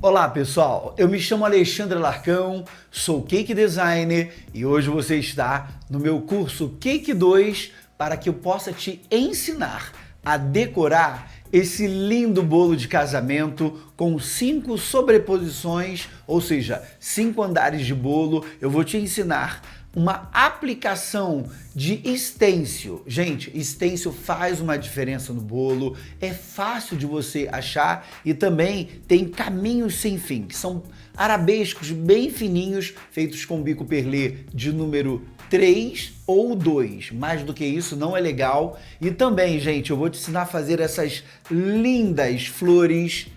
Olá pessoal, eu me chamo Alexandre Larcão, sou Cake Designer e hoje você está no meu curso Cake 2 para que eu possa te ensinar a decorar esse lindo bolo de casamento com 5 sobreposições, ou seja, 5 andares de bolo. Eu vou te ensinar uma aplicação de stencil. Gente, stencil faz uma diferença no bolo, é fácil de você achar e também tem caminhos sem fim, que são arabescos bem fininhos, feitos com bico perlê de número 3 ou 2. Mais do que isso não é legal. E também, gente, eu vou te ensinar a fazer essas lindas flores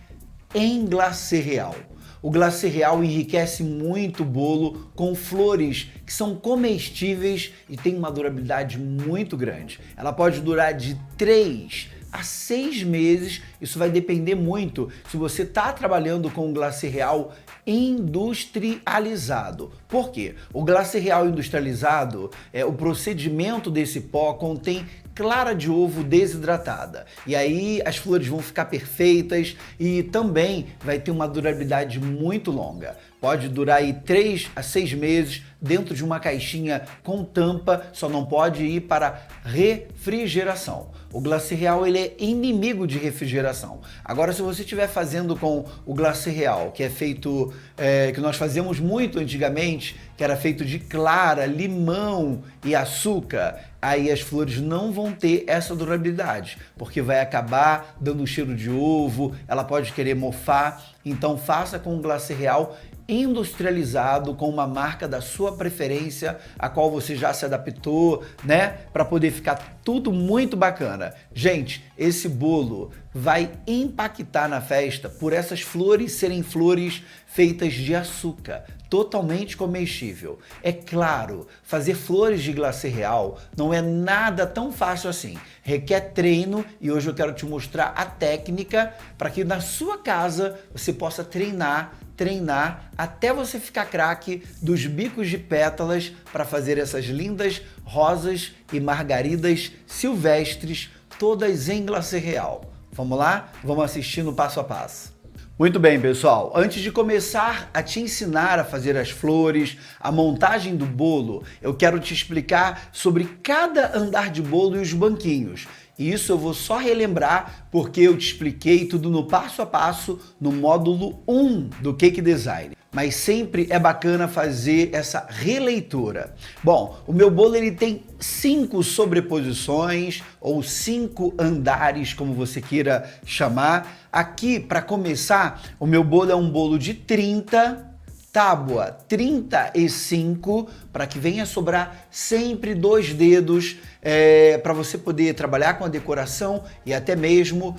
em glacê real. O glacê real enriquece muito o bolo com flores que são comestíveis e tem uma durabilidade muito grande. Ela pode durar de 3 a 6 meses, isso vai depender muito se você está trabalhando com o glacê real industrializado. Por quê? O glacê real industrializado, o procedimento desse pó contém clara de ovo desidratada. E aí as flores vão ficar perfeitas e também vai ter uma durabilidade muito longa. Pode durar aí 3 a 6 meses dentro de uma caixinha com tampa, só não pode ir para refrigeração. O glacê real ele é inimigo de refrigeração. Agora, se você estiver fazendo com o glacê real, que é feito, que nós fazíamos muito antigamente, que era feito de clara, limão e açúcar, aí as flores não vão ter essa durabilidade, porque vai acabar dando cheiro de ovo, ela pode querer mofar. Então faça com o glacê real industrializado, com uma marca da sua preferência, a qual você já se adaptou, né? Para poder ficar tudo muito bacana. Gente, esse bolo vai impactar na festa por essas flores serem flores feitas de açúcar, totalmente comestível. É claro, fazer flores de glacê real não é nada tão fácil assim. Requer treino e hoje eu quero te mostrar a técnica para que na sua casa você possa treinar até você ficar craque dos bicos de pétalas para fazer essas lindas rosas e margaridas silvestres, todas em glacê real. Vamos lá? Vamos assistir no passo a passo. Muito bem, pessoal. Antes de começar a te ensinar a fazer as flores, a montagem do bolo, eu quero te explicar sobre cada andar de bolo e os banquinhos. E isso eu vou só relembrar porque eu te expliquei tudo no passo a passo no módulo 1 do Cake Design. Mas sempre é bacana fazer essa releitura. Bom, o meu bolo ele tem 5 sobreposições ou 5 andares, como você queira chamar. Aqui, para começar, o meu bolo é um bolo de 30 tábua 35, para que venha sobrar sempre 2 dedos, para você poder trabalhar com a decoração e até mesmo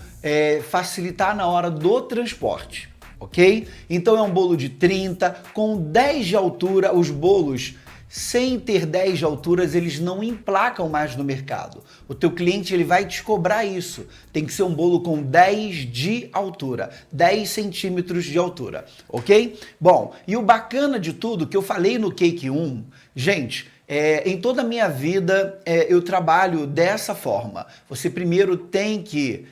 facilitar na hora do transporte, ok? Então é um bolo de 30 com 10 de altura. Os bolos sem ter 10 de alturas, eles não emplacam mais no mercado. O teu cliente ele vai te cobrar isso. Tem que ser um bolo com 10 de altura, 10 centímetros de altura, ok? Bom, e o bacana de tudo, que eu falei no Cake 1, gente, em toda a minha vida eu trabalho dessa forma. Você primeiro tem que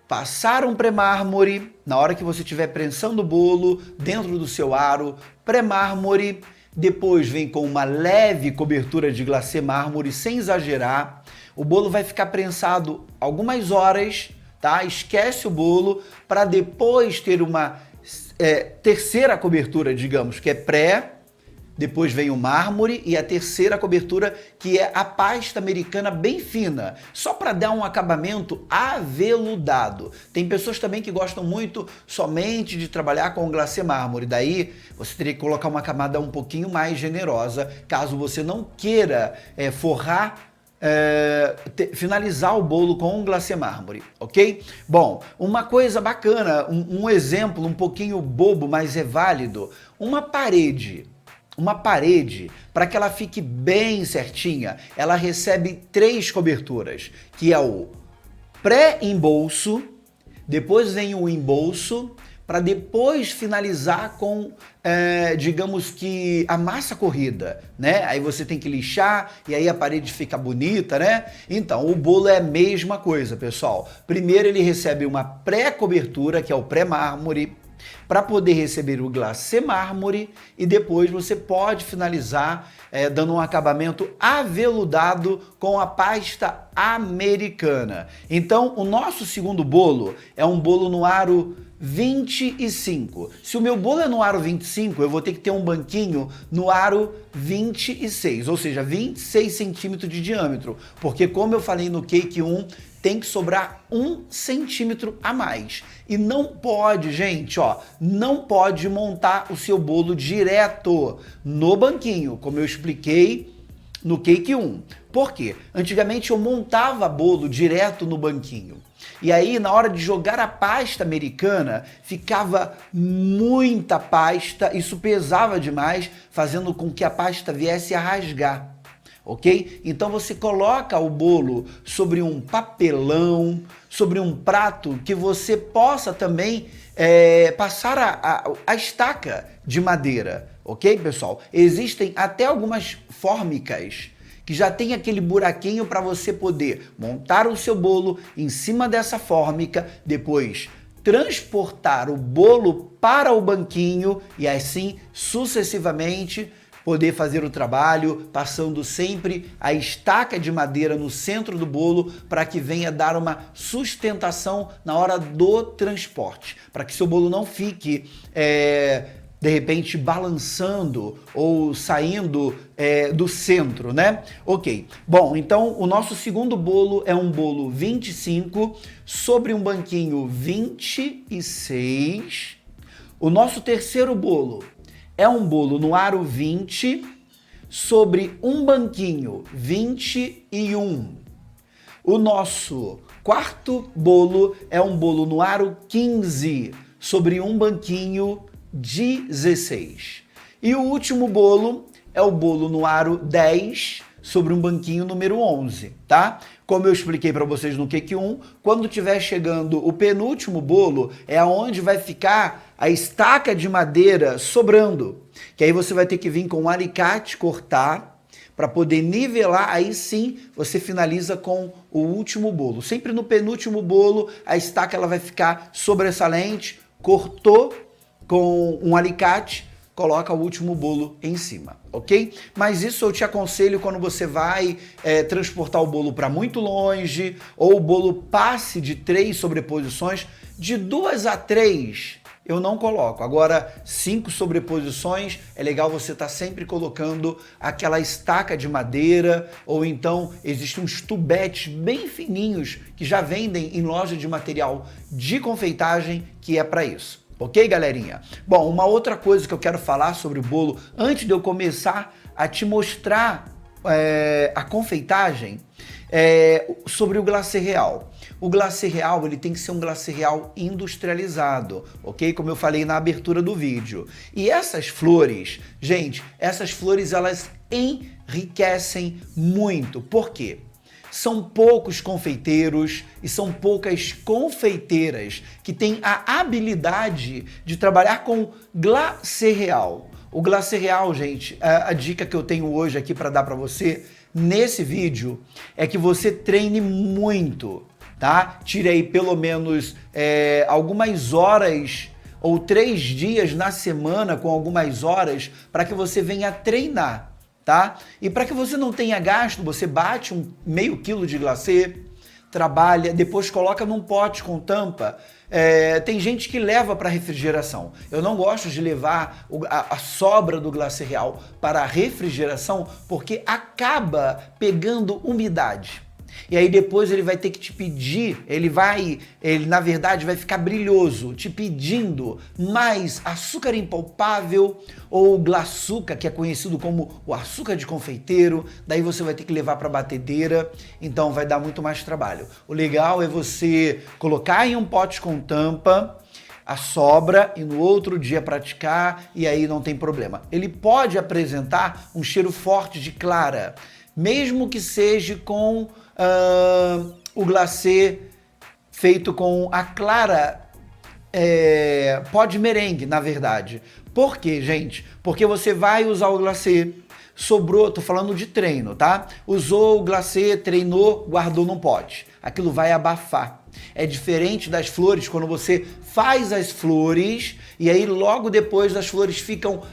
passar um pré-mármore, na hora que você estiver prensando o bolo, dentro do seu aro, pré-mármore. Depois vem com uma leve cobertura de glacê mármore, sem exagerar. O bolo vai ficar prensado algumas horas, tá? Esquece o bolo para depois ter uma terceira cobertura, digamos, que é pré. Depois vem o mármore e a terceira cobertura, que é a pasta americana bem fina, só para dar um acabamento aveludado. Tem pessoas também que gostam muito somente de trabalhar com o glacê mármore, daí você teria que colocar uma camada um pouquinho mais generosa, caso você não queira forrar, finalizar o bolo com um glacê mármore, ok? Bom, uma coisa bacana, um exemplo um pouquinho bobo, mas é válido, uma parede, para que ela fique bem certinha, ela recebe 3 coberturas, que é o pré-embolso, depois vem o embolso, para depois finalizar com, digamos que, a massa corrida, né? Aí você tem que lixar e aí a parede fica bonita, né? Então, o bolo é a mesma coisa, pessoal. Primeiro ele recebe uma pré-cobertura, que é o pré-mármore, para poder receber o glacê mármore e depois você pode finalizar dando um acabamento aveludado com a pasta americana. Então, o nosso segundo bolo é um bolo no aro 25. Se o meu bolo é no aro 25, eu vou ter que ter um banquinho no aro 26, ou seja, 26 centímetros de diâmetro, porque como eu falei no Cake 1, tem que sobrar 1 centímetro a mais. E não pode, gente, ó, não pode montar o seu bolo direto no banquinho, como eu expliquei no Cake 1. Por quê? Antigamente eu montava bolo direto no banquinho. E aí, na hora de jogar a pasta americana, ficava muita pasta, isso pesava demais, fazendo com que a pasta viesse a rasgar. Ok? Então você coloca o bolo sobre um papelão, sobre um prato que você possa também passar a estaca de madeira. Ok, pessoal? Existem até algumas fórmicas que já tem aquele buraquinho para você poder montar o seu bolo em cima dessa fórmica, depois transportar o bolo para o banquinho e assim sucessivamente poder fazer o trabalho, passando sempre a estaca de madeira no centro do bolo para que venha dar uma sustentação na hora do transporte, para que seu bolo não fique de repente balançando ou saindo do centro, né? Ok. Bom, então o nosso segundo bolo é um bolo 25 sobre um banquinho 26. O nosso terceiro bolo é um bolo no aro 20 sobre um banquinho 21. O nosso quarto bolo é um bolo no aro 15 sobre um banquinho 16. E o último bolo é o bolo no aro 10 sobre um banquinho número 11, tá? Como eu expliquei para vocês no Cake 1, quando estiver chegando o penúltimo bolo, é aonde vai ficar a estaca de madeira sobrando, que aí você vai ter que vir com um alicate cortar para poder nivelar, aí sim você finaliza com o último bolo. Sempre no penúltimo bolo, a estaca ela vai ficar sobressalente, cortou com um alicate, coloca o último bolo em cima, ok? Mas isso eu te aconselho quando você vai transportar o bolo para muito longe, ou o bolo passe de 3 sobreposições, de 2 a 3 eu não coloco. Agora, 5 sobreposições, é legal você estar sempre colocando aquela estaca de madeira, ou então existem uns tubetes bem fininhos que já vendem em loja de material de confeitagem que é para isso. Ok, galerinha? Bom, uma outra coisa que eu quero falar sobre o bolo, antes de eu começar a te mostrar a confeitagem, sobre o glacê real. O glacê real, ele tem que ser um glacê real industrializado, ok? Como eu falei na abertura do vídeo. E essas flores, gente, essas flores, elas enriquecem muito. Por quê? São poucos confeiteiros e são poucas confeiteiras que têm a habilidade de trabalhar com glacê real. O glacê real, gente, a dica que eu tenho hoje aqui para dar para você nesse vídeo é que você treine muito, tá? Tire aí pelo menos algumas horas ou 3 dias na semana com algumas horas para que você venha treinar. Tá? E para que você não tenha gasto, você bate meio quilo de glacê, trabalha, depois coloca num pote com tampa. Tem gente que leva para refrigeração. Eu não gosto de levar a sobra do glacê real para a refrigeração porque acaba pegando umidade. E aí depois ele vai ter que te pedir, ele na verdade vai ficar brilhoso, te pedindo mais açúcar impalpável ou glaçuca, que é conhecido como o açúcar de confeiteiro, daí você vai ter que levar para a batedeira, então vai dar muito mais trabalho. O legal é você colocar em um pote com tampa, a sobra e no outro dia praticar e aí não tem problema. Ele pode apresentar um cheiro forte de clara, mesmo que seja com o glacê feito com a clara pó de merengue, na verdade. Por quê, gente? Porque você vai usar o glacê, sobrou, tô falando de treino, tá? Usou o glacê, treinou, guardou num pote. Aquilo vai abafar. É diferente das flores quando você faz as flores e aí logo depois as flores ficam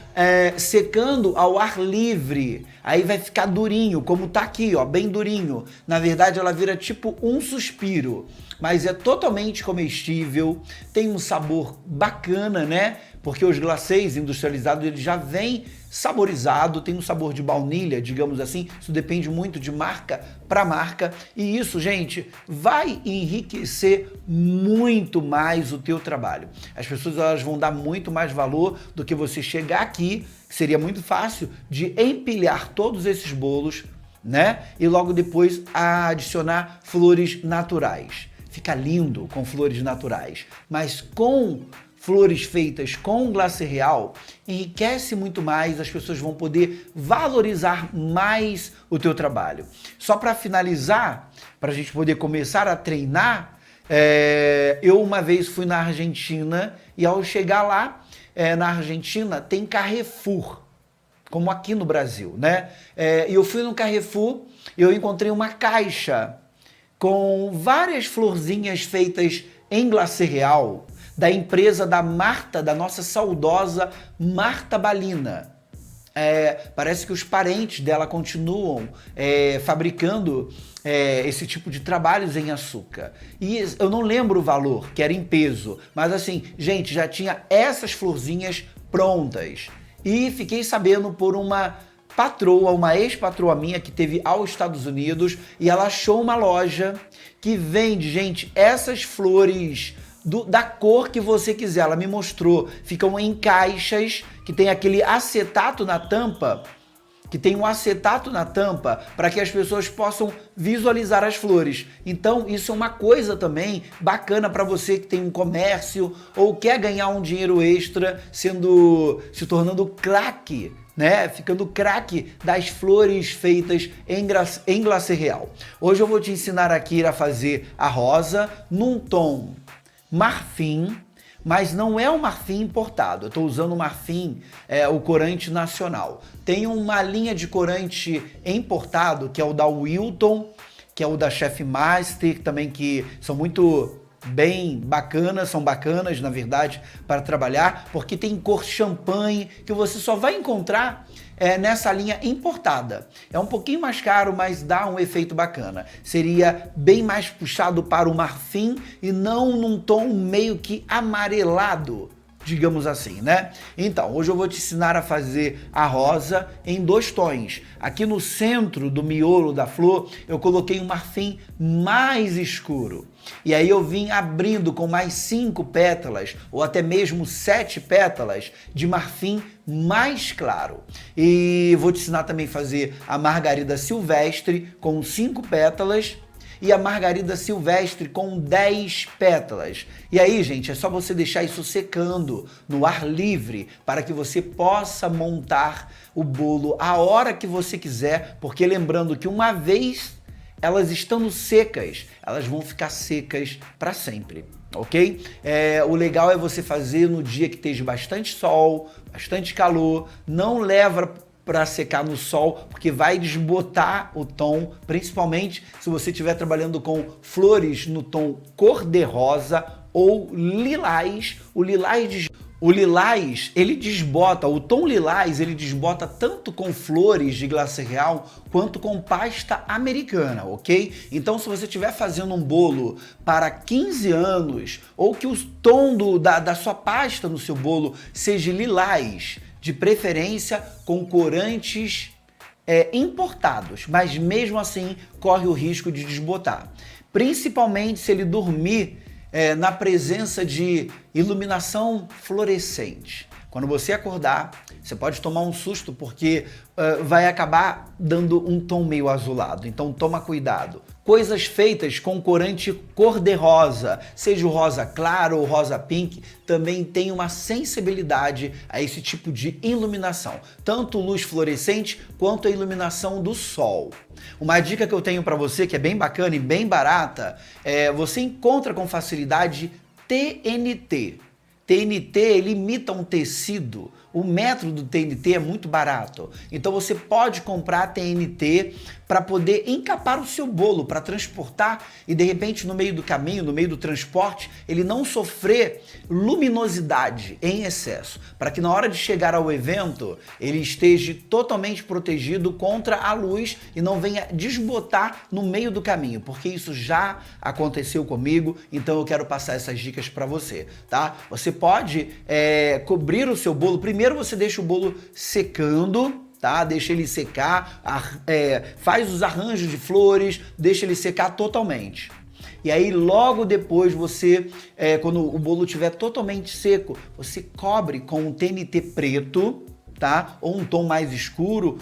secando ao ar livre. Aí vai ficar durinho, como tá aqui, ó, bem durinho. Na verdade ela vira tipo um suspiro, mas é totalmente comestível, tem um sabor bacana, né? Porque os glacês industrializados ele já vem saborizado, tem um sabor de baunilha, digamos assim, isso depende muito de marca para marca, e isso, gente, vai enriquecer muito mais o teu trabalho. As pessoas elas vão dar muito mais valor do que você chegar aqui, que seria muito fácil de empilhar todos esses bolos, né? E logo depois adicionar flores naturais. Fica lindo com flores naturais, mas com flores feitas com glacê real, enriquece muito mais, as pessoas vão poder valorizar mais o teu trabalho. Só para finalizar, para a gente poder começar a treinar, eu uma vez fui na Argentina e ao chegar lá, na Argentina tem Carrefour, como aqui no Brasil, né? E eu fui no Carrefour e eu encontrei uma caixa com várias florzinhas feitas em glacê real, da empresa da Marta, da nossa saudosa Marta Balina. Parece que os parentes dela continuam fabricando esse tipo de trabalhos em açúcar. E eu não lembro o valor, que era em peso, mas assim, gente, já tinha essas florzinhas prontas. E fiquei sabendo por uma patroa, uma ex-patroa minha que teve aos Estados Unidos, e ela achou uma loja que vende, gente, essas flores da cor que você quiser. Ela me mostrou, ficam em caixas que tem aquele acetato na tampa, para que as pessoas possam visualizar as flores. Então isso é uma coisa também bacana para você que tem um comércio ou quer ganhar um dinheiro extra se tornando craque, né? Ficando craque das flores feitas em glacê real. Hoje eu vou te ensinar aqui a fazer a rosa num tom marfim, mas não é o marfim importado. Eu estou usando o marfim, o corante nacional. Tem uma linha de corante importado, que é o da Wilton, que é o da Chef Master, também que são muito bem bacanas, são bacanas, na verdade, para trabalhar, porque tem cor champanhe, que você só vai encontrar nessa linha importada. É um pouquinho mais caro, mas dá um efeito bacana. Seria bem mais puxado para o marfim e não num tom meio que amarelado, digamos assim, né? Então, hoje eu vou te ensinar a fazer a rosa em 2 tons. Aqui no centro do miolo da flor, eu coloquei um marfim mais escuro. E aí eu vim abrindo com mais 5 pétalas, ou até mesmo 7 pétalas de marfim mais claro. E vou te ensinar também a fazer a margarida silvestre com 5 pétalas, e a margarida silvestre com 10 pétalas. E aí, gente, é só você deixar isso secando no ar livre para que você possa montar o bolo a hora que você quiser, porque lembrando que uma vez elas estando secas, elas vão ficar secas para sempre, ok? O legal é você fazer no dia que esteja bastante sol, bastante calor, não leva para secar no sol, porque vai desbotar o tom, principalmente se você estiver trabalhando com flores no tom cor-de-rosa ou lilás. O lilás, ele desbota, o tom lilás, ele desbota tanto com flores de glacê real quanto com pasta americana, ok? Então, se você estiver fazendo um bolo para 15 anos ou que o tom da sua pasta no seu bolo seja lilás, de preferência com corantes importados, mas mesmo assim corre o risco de desbotar. Principalmente se ele dormir na presença de iluminação fluorescente. Quando você acordar, você pode tomar um susto porque vai acabar dando um tom meio azulado, então toma cuidado. Coisas feitas com corante cor-de-rosa, seja o rosa claro ou rosa pink, também tem uma sensibilidade a esse tipo de iluminação, tanto luz fluorescente quanto a iluminação do sol. Uma dica que eu tenho para você, que é bem bacana e bem barata, você encontra com facilidade TNT. TNT, ele imita um tecido. O metro do TNT é muito barato. Então você pode comprar TNT para poder encapar o seu bolo, para transportar e de repente no meio do caminho, no meio do transporte, ele não sofrer luminosidade em excesso, para que na hora de chegar ao evento ele esteja totalmente protegido contra a luz e não venha desbotar no meio do caminho, porque isso já aconteceu comigo, então eu quero passar essas dicas para você, tá? Você pode cobrir o seu bolo, primeiro você deixa o bolo secando, tá? Deixa ele secar, faz os arranjos de flores, deixa ele secar totalmente. E aí logo depois você, quando o bolo estiver totalmente seco, você cobre com um TNT preto, tá? Ou um tom mais escuro,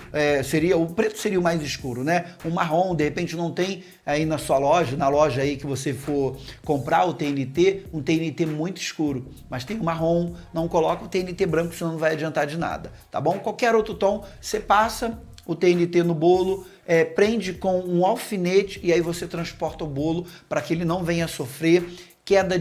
o preto seria o mais escuro, né? Um marrom, de repente não tem aí na sua loja, na loja aí que você for comprar o TNT, um TNT muito escuro, mas tem o marrom, não coloca o TNT branco, senão não vai adiantar de nada, tá bom? Qualquer outro tom, você passa o TNT no bolo, prende com um alfinete e aí você transporta o bolo para que ele não venha sofrer queda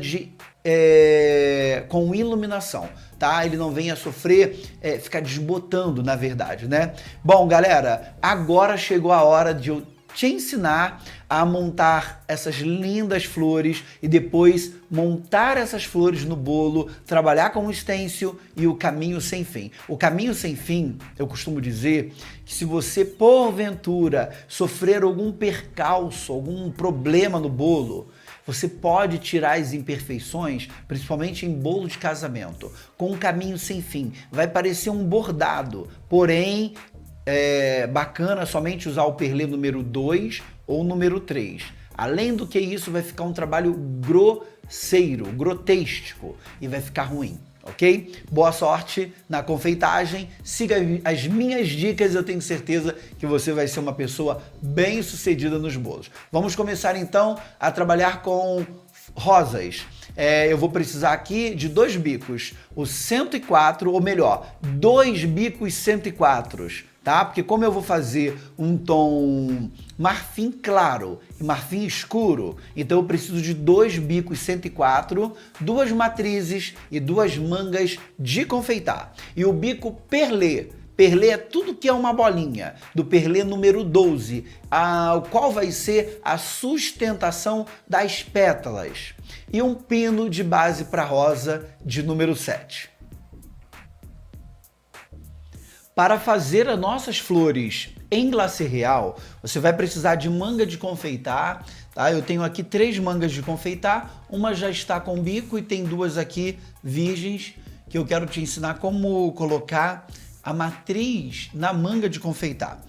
com iluminação, tá? Ele não venha sofrer, ficar desbotando, na verdade, né? Bom, galera, agora chegou a hora de eu te ensinar a montar essas lindas flores e depois montar essas flores no bolo, trabalhar com o stencil e o caminho sem fim. O caminho sem fim, eu costumo dizer que se você porventura sofrer algum percalço, algum problema no bolo, você pode tirar as imperfeições, principalmente em bolo de casamento, com um caminho sem fim. Vai parecer um bordado, porém bacana somente usar o perlê número 2 ou número 3. Além do que isso, vai ficar um trabalho grosseiro, grotesco e vai ficar ruim, ok? Boa sorte na confeitagem, siga as minhas dicas, eu tenho certeza que você vai ser uma pessoa bem sucedida nos bolos. Vamos começar então a trabalhar com rosas. Eu vou precisar aqui de 2 bicos, o 104, ou melhor, 2 bicos 104, tá? Porque como eu vou fazer um tom marfim claro e marfim escuro, então eu preciso de 2 bicos 104, 2 matrizes e 2 mangas de confeitar. E o bico perlê. Perlê é tudo que é uma bolinha, do perlê número 12, qual vai ser a sustentação das pétalas. E um pino de base para rosa de número 7. Para fazer as nossas flores em glacê real, você vai precisar de manga de confeitar, tá? Eu tenho aqui 3 mangas de confeitar, uma já está com bico e tem 2 aqui virgens, que eu quero te ensinar como colocar a matriz na manga de confeitar.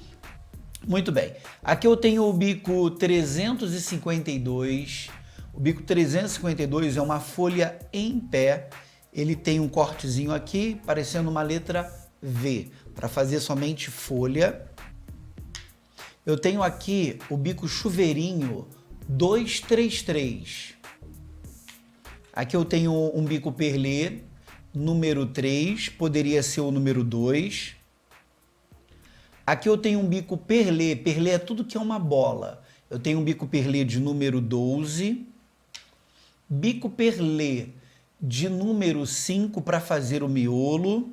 Muito bem, aqui eu tenho o bico 352, o bico 352 é uma folha em pé, ele tem um cortezinho aqui, parecendo uma letra V, para fazer somente folha. Eu tenho aqui o bico chuveirinho 233. Aqui eu tenho um bico perlê número 3, poderia ser o número 2. Aqui eu tenho um bico perlê, perlê é tudo que é uma bola. Eu tenho um bico perlê de número 12, bico perlê de número 5 para fazer o miolo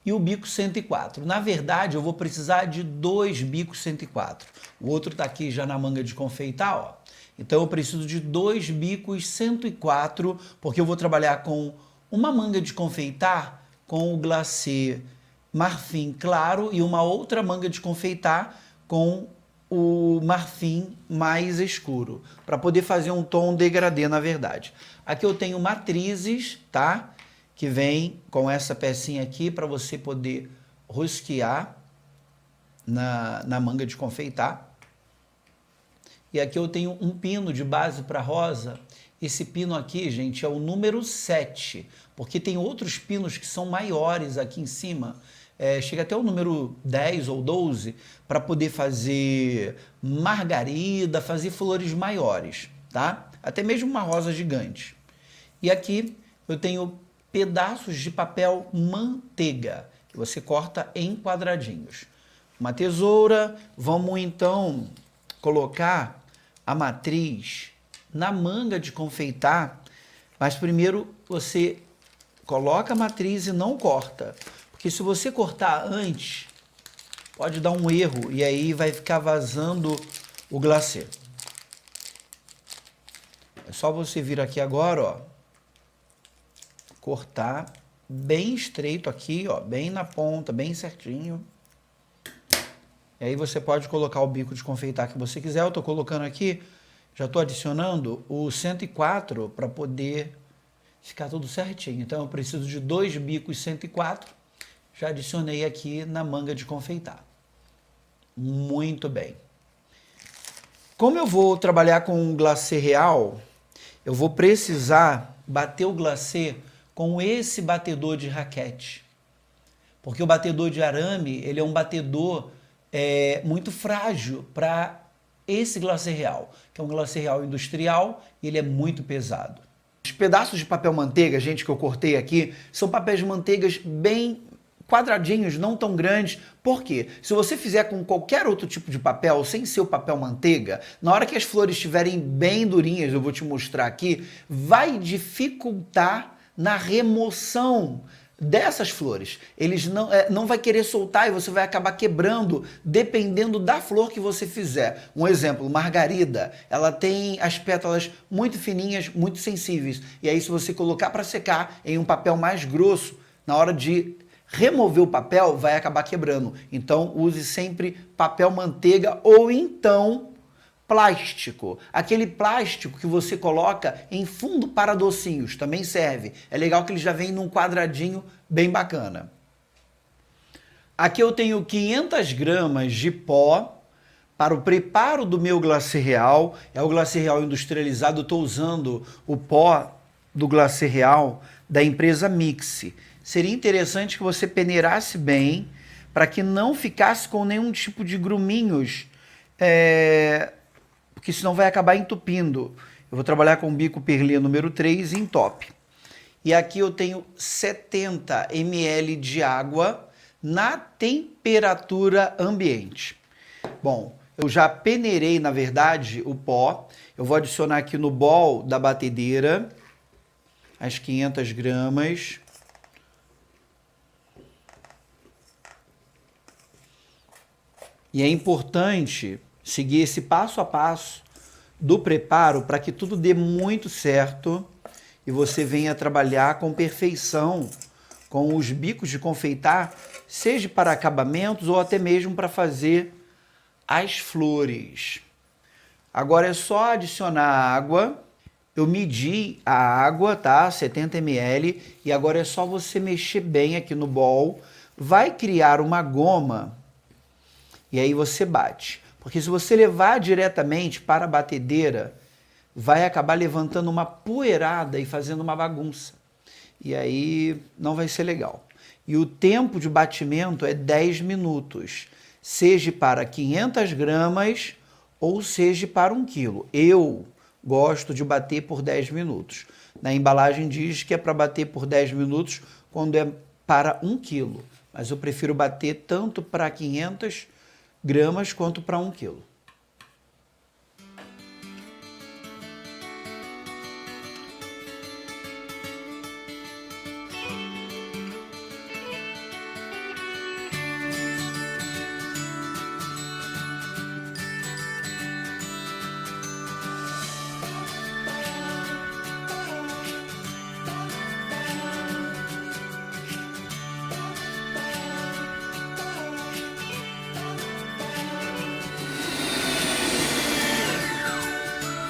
e o bico 104. Na verdade, eu vou precisar de 2 bicos 104. O outro está aqui já na manga de confeitar, ó. Então eu preciso de 2 bicos 104, porque eu vou trabalhar com uma manga de confeitar com o glacê marfim claro e uma outra manga de confeitar com o marfim mais escuro, para poder fazer um tom degradê, na verdade. Aqui eu tenho matrizes, tá? Que vem com essa pecinha aqui para você poder rosquear na manga de confeitar. E aqui eu tenho um pino de base para rosa. Esse pino aqui, gente, é o número 7, porque tem outros pinos que são maiores aqui em cima. Chega até o número 10 ou 12 para poder fazer margarida, fazer flores maiores, tá? Até mesmo uma rosa gigante. E aqui eu tenho pedaços de papel manteiga, que você corta em quadradinhos. Uma tesoura, vamos então colocar a matriz na manga de confeitar, mas primeiro você coloca a matriz e não corta, porque se você cortar antes, pode dar um erro e aí vai ficar vazando o glacê. É só você vir aqui agora, ó, cortar bem estreito aqui, ó, bem na ponta, bem certinho. E aí você pode colocar o bico de confeitar que você quiser. Eu tô colocando aqui, já tô adicionando o 104 para poder ficar tudo certinho. Então eu preciso de 2 bicos 104. Já adicionei aqui na manga de confeitar. Muito bem. Como eu vou trabalhar com um glacê real, eu vou precisar bater o glacê com esse batedor de raquete. Porque o batedor de arame, ele é um batedor muito frágil para esse glacê real, que é um glacê real industrial e ele é muito pesado. Os pedaços de papel manteiga, gente, que eu cortei aqui, são papéis de manteigas bem quadradinhos, não tão grandes. Por quê? Se você fizer com qualquer outro tipo de papel, sem ser o papel manteiga, na hora que as flores estiverem bem durinhas, eu vou te mostrar aqui, vai dificultar na remoção dessas flores. Eles não vai querer soltar e você vai acabar quebrando dependendo da flor que você fizer. Um exemplo, margarida, ela tem as pétalas muito fininhas, muito sensíveis. E aí se você colocar para secar em um papel mais grosso, na hora de remover o papel, vai acabar quebrando. Então use sempre papel manteiga ou então plástico. Aquele plástico que você coloca em fundo para docinhos também serve. É legal que ele já vem num quadradinho bem bacana. Aqui eu tenho 500 gramas de pó para o preparo do meu glacê real. É o glacê real industrializado. Eu estou usando o pó do glacê real da empresa Mixi. Seria interessante que você peneirasse bem para que não ficasse com nenhum tipo de gruminhos, porque senão vai acabar entupindo. Eu vou trabalhar com o bico perlê número 3 em top. E aqui eu tenho 70 ml de água na temperatura ambiente. Bom, eu já peneirei, na verdade, o pó. Eu vou adicionar aqui no bowl da batedeira as 500 gramas. E é importante seguir esse passo a passo do preparo para que tudo dê muito certo e você venha trabalhar com perfeição com os bicos de confeitar, seja para acabamentos ou até mesmo para fazer as flores. Agora é só adicionar água. Eu medi a água, tá? 70 ml. E agora é só você mexer bem aqui no bowl. Vai criar uma goma e aí você bate. Porque se você levar diretamente para a batedeira, vai acabar levantando uma poeirada e fazendo uma bagunça. E aí não vai ser legal. E o tempo de batimento é 10 minutos. Seja para 500 gramas ou seja para 1 quilo. Eu gosto de bater por 10 minutos. Na embalagem diz que é para bater por 10 minutos quando é para 1 quilo. Mas eu prefiro bater tanto para 500 gramas quanto para 1 quilo.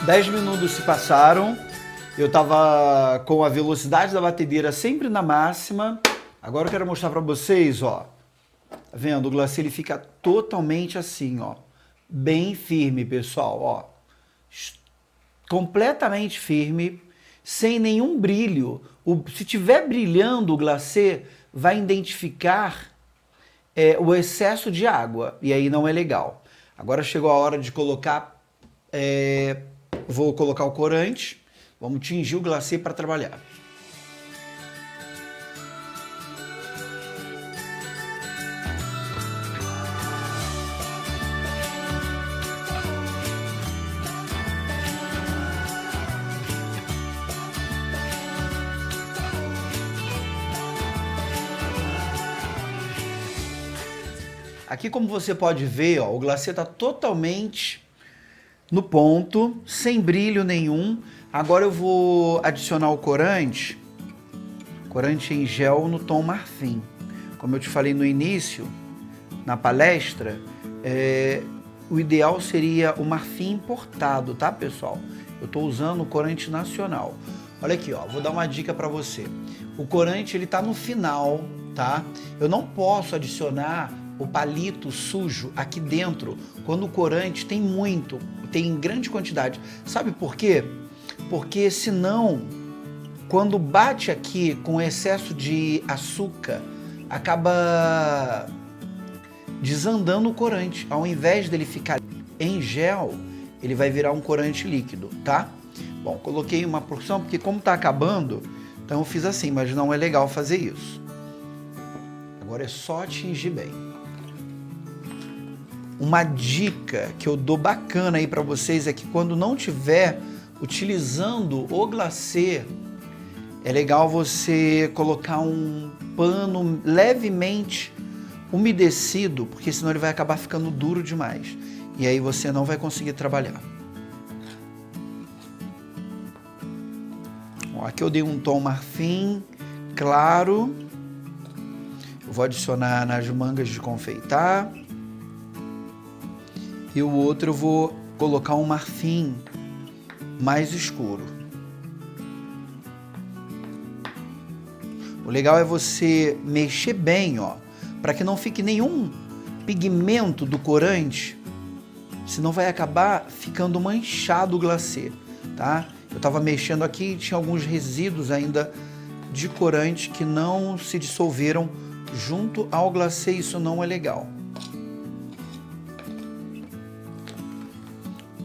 Dez minutos se passaram, eu estava com a velocidade da batedeira sempre na máxima. Agora eu quero mostrar para vocês, ó. Tá vendo? O glacê ele fica totalmente assim, ó. Bem firme, pessoal, ó. Completamente firme, sem nenhum brilho. Se tiver brilhando o glacê, vai identificar o excesso de água, e aí não é legal. Agora chegou a hora de colocar... Vou colocar o corante, vamos tingir o glacê para trabalhar. Aqui, como você pode ver, ó, o glacê está totalmente no ponto, sem brilho nenhum. Agora eu vou adicionar o corante em gel no tom marfim. Como eu te falei no início, na palestra, o ideal seria o marfim importado, tá, pessoal? Eu estou usando o corante nacional. Olha aqui, ó, vou dar uma dica para você. O corante, ele tá no final, tá? Eu não posso adicionar o palito sujo aqui dentro quando o corante tem grande quantidade. Sabe por quê? Porque senão, quando bate aqui com excesso de açúcar, acaba desandando o corante. Ao invés dele ficar em gel, ele vai virar um corante líquido, tá? Bom, coloquei uma porção porque como tá acabando, então eu fiz assim, mas não é legal fazer isso. Agora é só tingir bem. Uma dica que eu dou bacana aí para vocês é que quando não tiver utilizando o glacê, é legal você colocar um pano levemente umedecido, porque senão ele vai acabar ficando duro demais. E aí você não vai conseguir trabalhar. Ó, aqui eu dei um tom marfim claro. Eu vou adicionar nas mangas de confeitar. E o outro eu vou colocar um marfim mais escuro. O legal é você mexer bem, ó, para que não fique nenhum pigmento do corante, senão vai acabar ficando manchado o glacê, tá? Eu estava mexendo aqui e tinha alguns resíduos ainda de corante que não se dissolveram junto ao glacê, isso não é legal.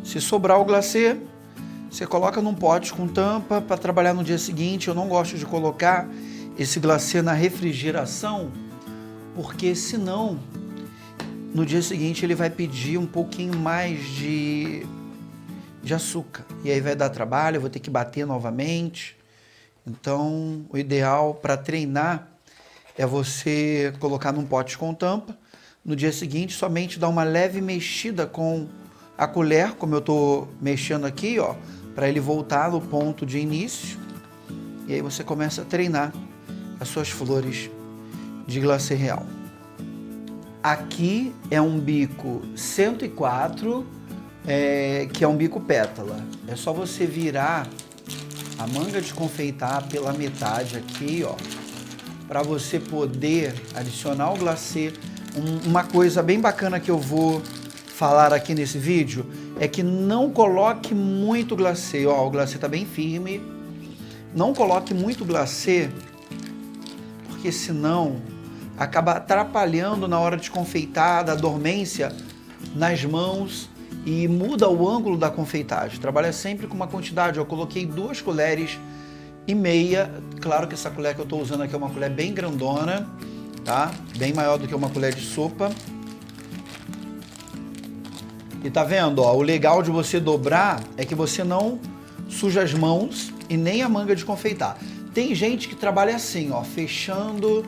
Se sobrar o glacê, você coloca num pote com tampa para trabalhar no dia seguinte. Eu não gosto de colocar esse glacê na refrigeração, porque senão no dia seguinte ele vai pedir um pouquinho mais de açúcar. E aí vai dar trabalho, eu vou ter que bater novamente. Então, o ideal para treinar é você colocar num pote com tampa. No dia seguinte, somente dar uma leve mexida com a colher, como eu estou mexendo aqui, ó, para ele voltar no ponto de início. E aí você começa a treinar as suas flores de glacê real. Aqui é um bico 104, que é um bico pétala. É só você virar a manga de confeitar pela metade aqui, ó, para você poder adicionar o glacê. Uma coisa bem bacana que eu vou falar aqui nesse vídeo é que não coloque muito glacê, ó, o glacê tá bem firme. Não coloque muito glacê, porque senão acaba atrapalhando na hora de confeitar, da dormência nas mãos e muda o ângulo da confeitagem. Trabalha sempre com uma quantidade. Eu coloquei 2,5 colheres. Claro que essa colher que eu estou usando aqui é uma colher bem grandona, tá? Bem maior do que uma colher de sopa. E tá vendo, ó? O legal de você dobrar é que você não suja as mãos e nem a manga de confeitar. Tem gente que trabalha assim, ó, fechando,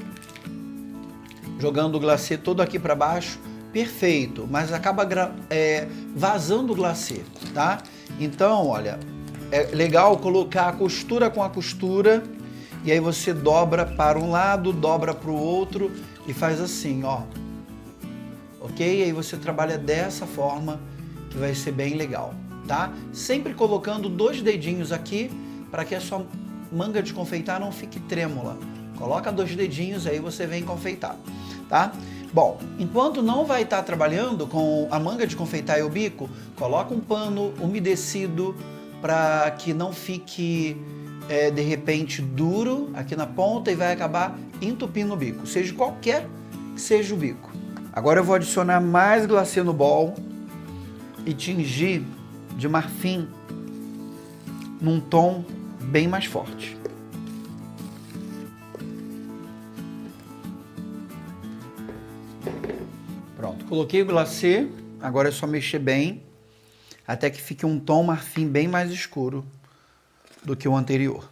jogando o glacê todo aqui para baixo, perfeito, mas acaba vazando o glacê, tá? Então, olha, é legal colocar a costura com a costura e aí você dobra para um lado, dobra para o outro e faz assim, ó. Ok? Aí você trabalha dessa forma que vai ser bem legal, tá? Sempre colocando 2 dedinhos aqui para que a sua manga de confeitar não fique trêmula. Coloca 2 dedinhos, aí você vem confeitar, tá? Bom, enquanto não vai estar trabalhando com a manga de confeitar e o bico, coloca um pano umedecido para que não fique, de repente, duro aqui na ponta e vai acabar entupindo o bico, seja qualquer que seja o bico. Agora eu vou adicionar mais glacê no bowl e tingir de marfim num tom bem mais forte. Pronto, coloquei o glacê, agora é só mexer bem até que fique um tom marfim bem mais escuro do que o anterior.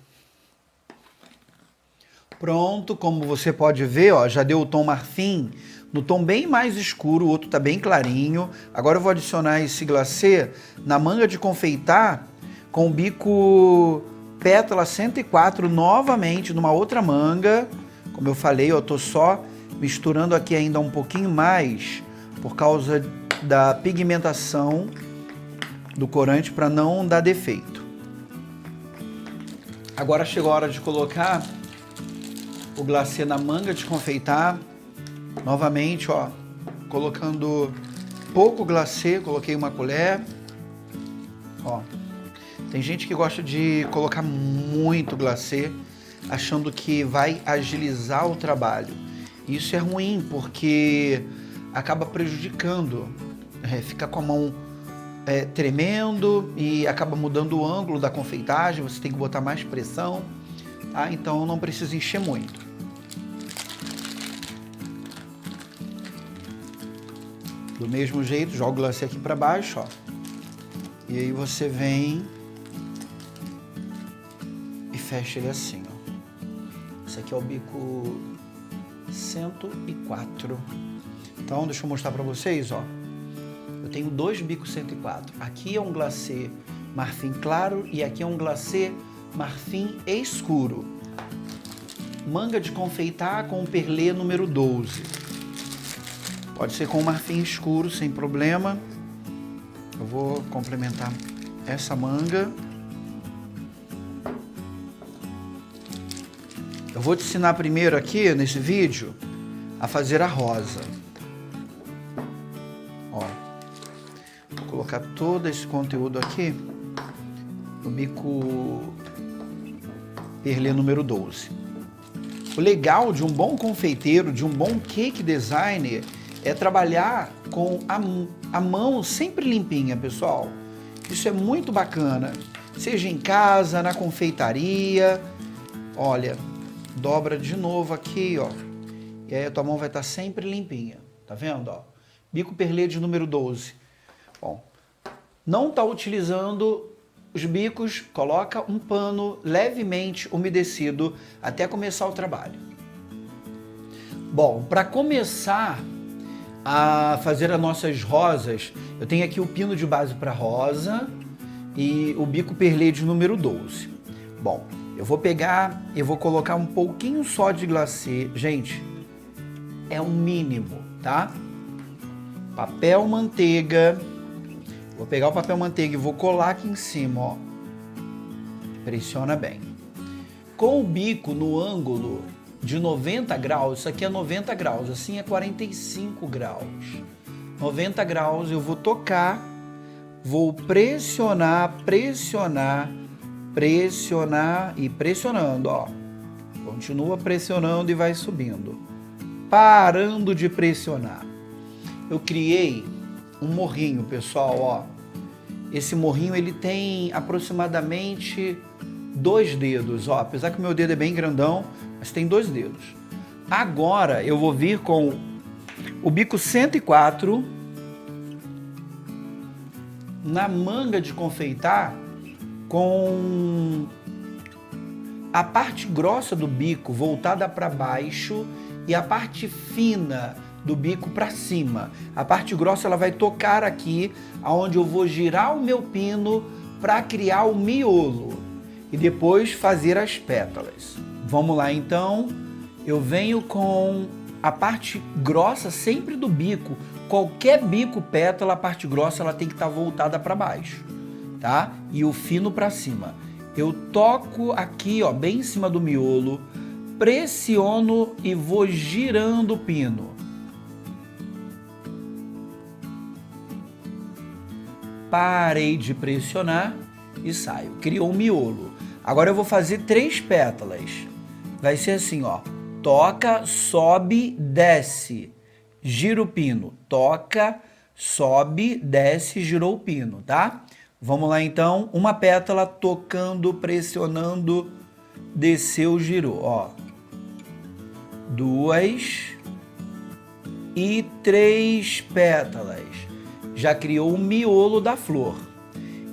Pronto, como você pode ver, ó, já deu o tom marfim, no tom bem mais escuro, o outro tá bem clarinho. Agora eu vou adicionar esse glacê na manga de confeitar com o bico pétala 104 novamente numa outra manga. Como eu falei, eu tô só misturando aqui ainda um pouquinho mais por causa da pigmentação do corante para não dar defeito. Agora chegou a hora de colocar o glacê na manga de confeitar. Novamente, ó, colocando pouco glacê, coloquei uma colher. Ó, tem gente que gosta de colocar muito glacê, achando que vai agilizar o trabalho. Isso é ruim, porque acaba prejudicando. Fica com a mão tremendo e acaba mudando o ângulo da confeitagem, você tem que botar mais pressão, tá? Então não precisa encher muito. Do mesmo jeito, joga o glacê aqui para baixo, ó. E aí você vem e fecha ele assim, ó. Esse aqui é o bico 104. Então, deixa eu mostrar para vocês, ó. Eu tenho dois bicos 104. Aqui é um glacê marfim claro e aqui é um glacê marfim escuro. Manga de confeitar com perlê número 12. Pode ser com marfim escuro, sem problema. Eu vou complementar essa manga. Eu vou te ensinar primeiro aqui, nesse vídeo, a fazer a rosa. Ó, vou colocar todo esse conteúdo aqui no bico perlê número 12. O legal de um bom confeiteiro, de um bom cake designer, é trabalhar com a mão sempre limpinha, pessoal. Isso é muito bacana. Seja em casa, na confeitaria. Olha, dobra de novo aqui, ó. E aí a tua mão vai estar sempre limpinha. Tá vendo, ó? Bico perlê de número 12. Bom, não tá utilizando os bicos, coloca um pano levemente umedecido até começar o trabalho. Bom, para começar a fazer as nossas rosas, eu tenho aqui o pino de base para rosa e o bico perlê de número 12. Bom, eu vou pegar, eu vou colocar um pouquinho só de glacê. Gente, é um mínimo, tá? Papel manteiga. Vou pegar o papel manteiga e vou colar aqui em cima, ó. Pressiona bem. Com o bico no ângulo de 90 graus, isso aqui é 90 graus, assim é 45 graus. 90 graus eu vou tocar, vou pressionar, pressionar, pressionar e pressionando, ó. Continua pressionando e vai subindo. Parando de pressionar. Eu criei um morrinho, pessoal, ó. Esse morrinho, ele tem aproximadamente 2 dedos, ó. Apesar que o meu dedo é bem grandão, mas tem 2 dedos. Agora eu vou vir com o bico 104 na manga de confeitar com a parte grossa do bico voltada para baixo e a parte fina do bico para cima. A parte grossa ela vai tocar aqui, aonde eu vou girar o meu pino para criar o miolo e depois fazer as pétalas. Vamos lá então, eu venho com a parte grossa sempre do bico. Qualquer bico pétala, a parte grossa ela tem que estar voltada para baixo, tá? E o fino para cima. Eu toco aqui, ó, bem em cima do miolo, pressiono e vou girando o pino. Parei de pressionar e saio. Criou um miolo. Agora eu vou fazer 3 pétalas. Vai ser assim, ó. Toca, sobe, desce. Gira o pino. Toca, sobe, desce, girou o pino, tá? Vamos lá então. Uma pétala tocando, pressionando, desceu, girou, ó. 2 e 3 pétalas. Já criou o miolo da flor.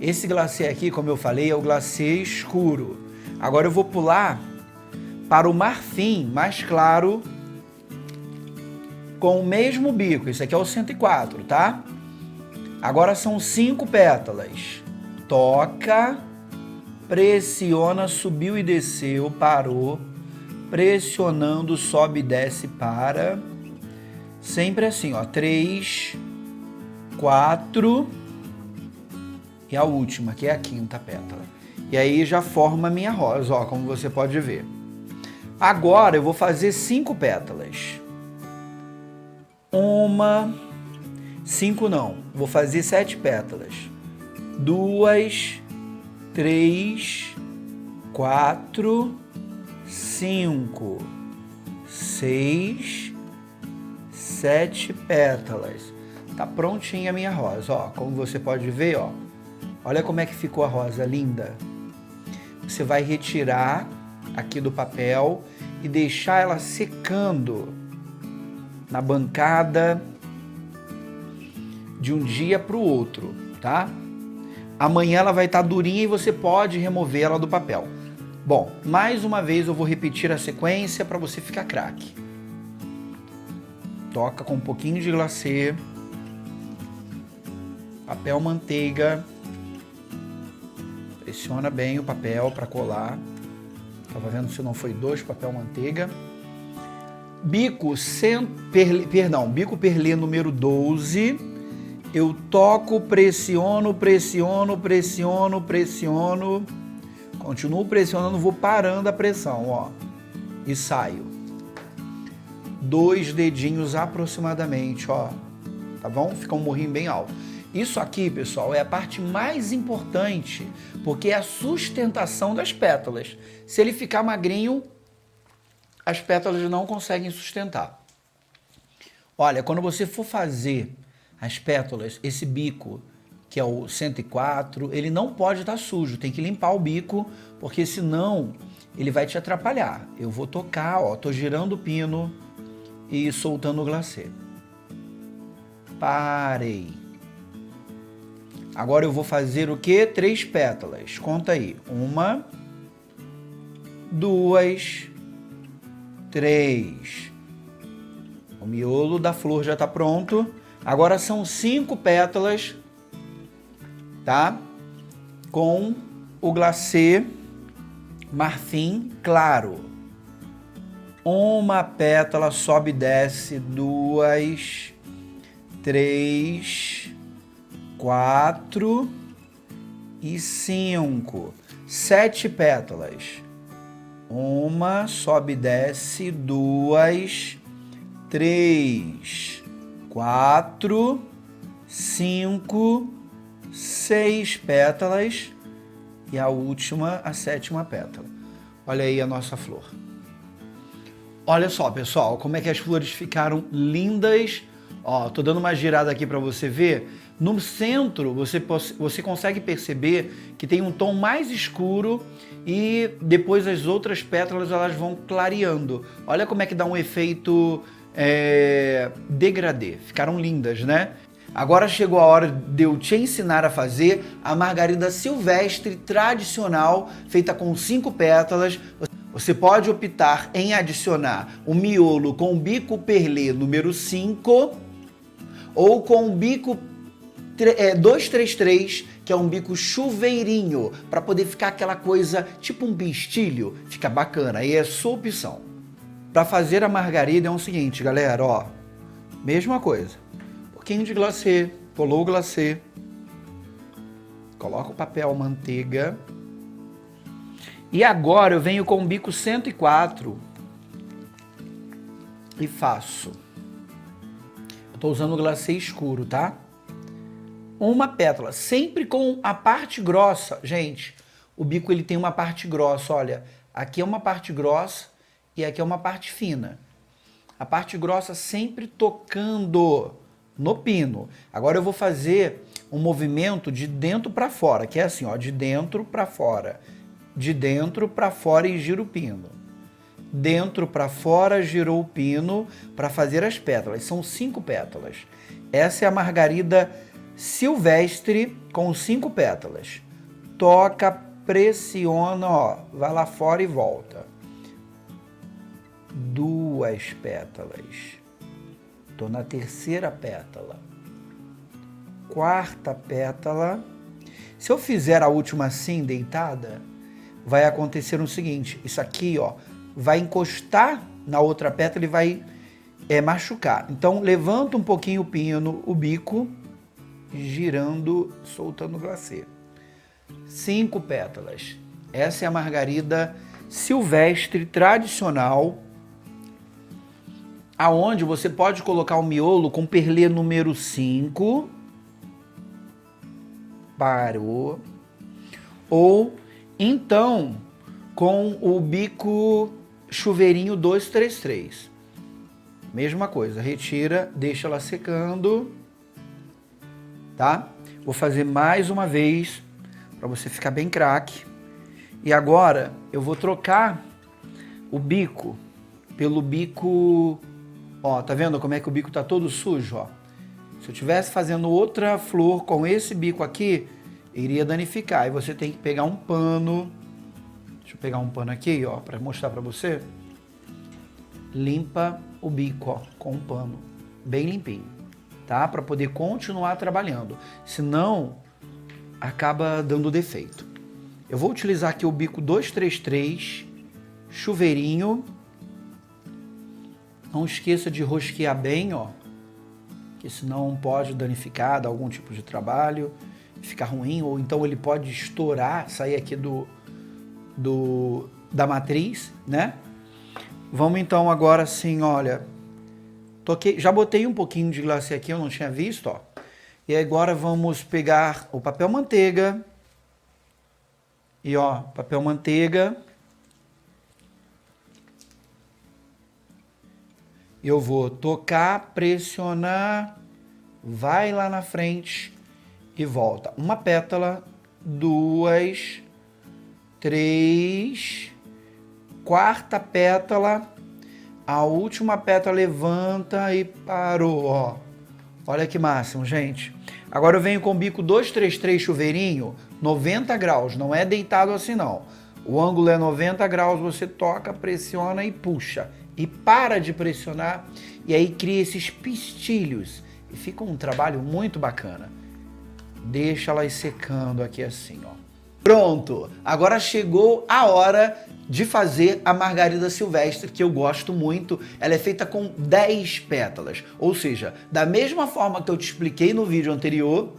Esse glacê aqui, como eu falei, é o glacê escuro. Agora eu vou pular para o marfim mais claro. com o mesmo bico. Isso aqui é o 104, tá? Agora são 5 pétalas. Toca, pressiona, subiu e desceu, parou. Pressionando, sobe e desce, para. Sempre assim, ó. 3, 4 e a última, que é a quinta pétala. E aí já forma a minha rosa, ó, como você pode ver. Agora eu vou fazer 5 pétalas. 5 não, vou fazer 7 pétalas. 2, 3, 4, 5, 6, 7 pétalas. Tá prontinha a minha rosa, ó, como você pode ver, ó. Olha como é que ficou a rosa, linda. Você vai retirar aqui do papel e deixar ela secando na bancada de um dia para o outro, tá? Amanhã ela vai estar durinha e você pode remover ela do papel. Bom, mais uma vez eu vou repetir a sequência para você ficar craque. Toca com um pouquinho de glacê, papel manteiga, pressiona bem o papel para colar. Tava vendo se não foi 2 papel manteiga. Bico perlê número 12. Eu toco, pressiono, pressiono, pressiono, pressiono. Continuo pressionando, vou parando a pressão, ó. E saio. 2 dedinhos aproximadamente, ó. Tá bom? Fica um morrinho bem alto. Isso aqui, pessoal, é a parte mais importante, porque é a sustentação das pétalas. Se ele ficar magrinho, as pétalas não conseguem sustentar. Olha, quando você for fazer as pétalas, esse bico, que é o 104, ele não pode estar sujo, tem que limpar o bico, porque senão ele vai te atrapalhar. Eu vou tocar, ó, tô girando o pino e soltando o glacê. Parei. Agora eu vou fazer o quê? 3 pétalas. Conta aí. 1, 2, 3. O miolo da flor já está pronto. Agora são 5 pétalas, tá? Com o glacê marfim claro. 1 pétala, sobe e desce. 2, 3, 4 e 5. 7 pétalas. 1, sobe e desce. 2, 3, 4, 5, 6 pétalas. E a última, a 7ª pétala. Olha aí a nossa flor. Olha só, pessoal, como é que as flores ficaram lindas. Ó, tô dando uma girada aqui para você ver. No centro, você consegue perceber que tem um tom mais escuro e depois as outras pétalas elas vão clareando. Olha como é que dá um efeito degradê. Ficaram lindas, né? Agora chegou a hora de eu te ensinar a fazer a margarida silvestre tradicional, feita com 5 pétalas. Você pode optar em adicionar o miolo com bico perlê número 5 ou com o bico 233, que é um bico chuveirinho, para poder ficar aquela coisa tipo um pistilho. Fica bacana, aí é sua opção. Para fazer a margarida é o seguinte, galera, ó, mesma coisa. Um pouquinho de glacê, colou o glacê, coloca o papel manteiga. E agora eu venho com o bico 104 e faço. Eu tô usando o glacê escuro, tá? 1 pétala, sempre com a parte grossa. Gente, o bico ele tem uma parte grossa, olha. Aqui é uma parte grossa e aqui é uma parte fina. A parte grossa sempre tocando no pino. Agora eu vou fazer um movimento de dentro para fora, que é assim, ó, de dentro para fora. De dentro para fora e giro o pino. Dentro para fora, girou o pino para fazer as pétalas. São 5 pétalas. Essa é a margarida silvestre com 5 pétalas. Toca, pressiona, ó, vai lá fora e volta. 2 pétalas. Tô na terceira pétala. Quarta pétala. Se eu fizer a última assim, deitada, vai acontecer o seguinte, isso aqui, ó, vai encostar na outra pétala e vai machucar. Então, levanta um pouquinho o pino, o bico, girando, soltando o glacê. 5 pétalas. Essa é a margarida silvestre tradicional, aonde você pode colocar o miolo com perlê número 5, parou, ou então com o bico chuveirinho 233. Mesma coisa, retira, deixa ela secando, tá? Vou fazer mais uma vez para você ficar bem craque. E agora eu vou trocar o bico pelo bico, ó, tá vendo como é que o bico tá todo sujo, ó? Se eu tivesse fazendo outra flor com esse bico aqui, iria danificar. E você tem que pegar um pano, deixa eu pegar um pano aqui, ó, para mostrar para você. Limpa o bico, ó, com um pano bem limpinho, tá? Para poder continuar trabalhando. Senão, acaba dando defeito. Eu vou utilizar aqui o bico 233, chuveirinho. Não esqueça de rosquear bem, ó, que senão pode danificar, dar algum tipo de trabalho, ficar ruim, ou então ele pode estourar, sair aqui da matriz, né? Vamos então agora assim, olha, já botei um pouquinho de glacê aqui, eu não tinha visto, ó. E agora vamos pegar o papel manteiga. E ó, papel manteiga. Eu vou tocar, pressionar, vai lá na frente e volta. Uma pétala, 2, 3, quarta pétala, a última pétala levanta e parou, ó. Olha que máximo, gente. Agora eu venho com o bico 233 chuveirinho, 90 graus, não é deitado assim não. O ângulo é 90 graus, você toca, pressiona e puxa. E para de pressionar e aí cria esses pistilhos. E fica um trabalho muito bacana. Deixa elas secando aqui assim, ó. Pronto! Agora chegou a hora de fazer a margarida silvestre, que eu gosto muito. Ela é feita com 10 pétalas. Ou seja, da mesma forma que eu te expliquei no vídeo anterior,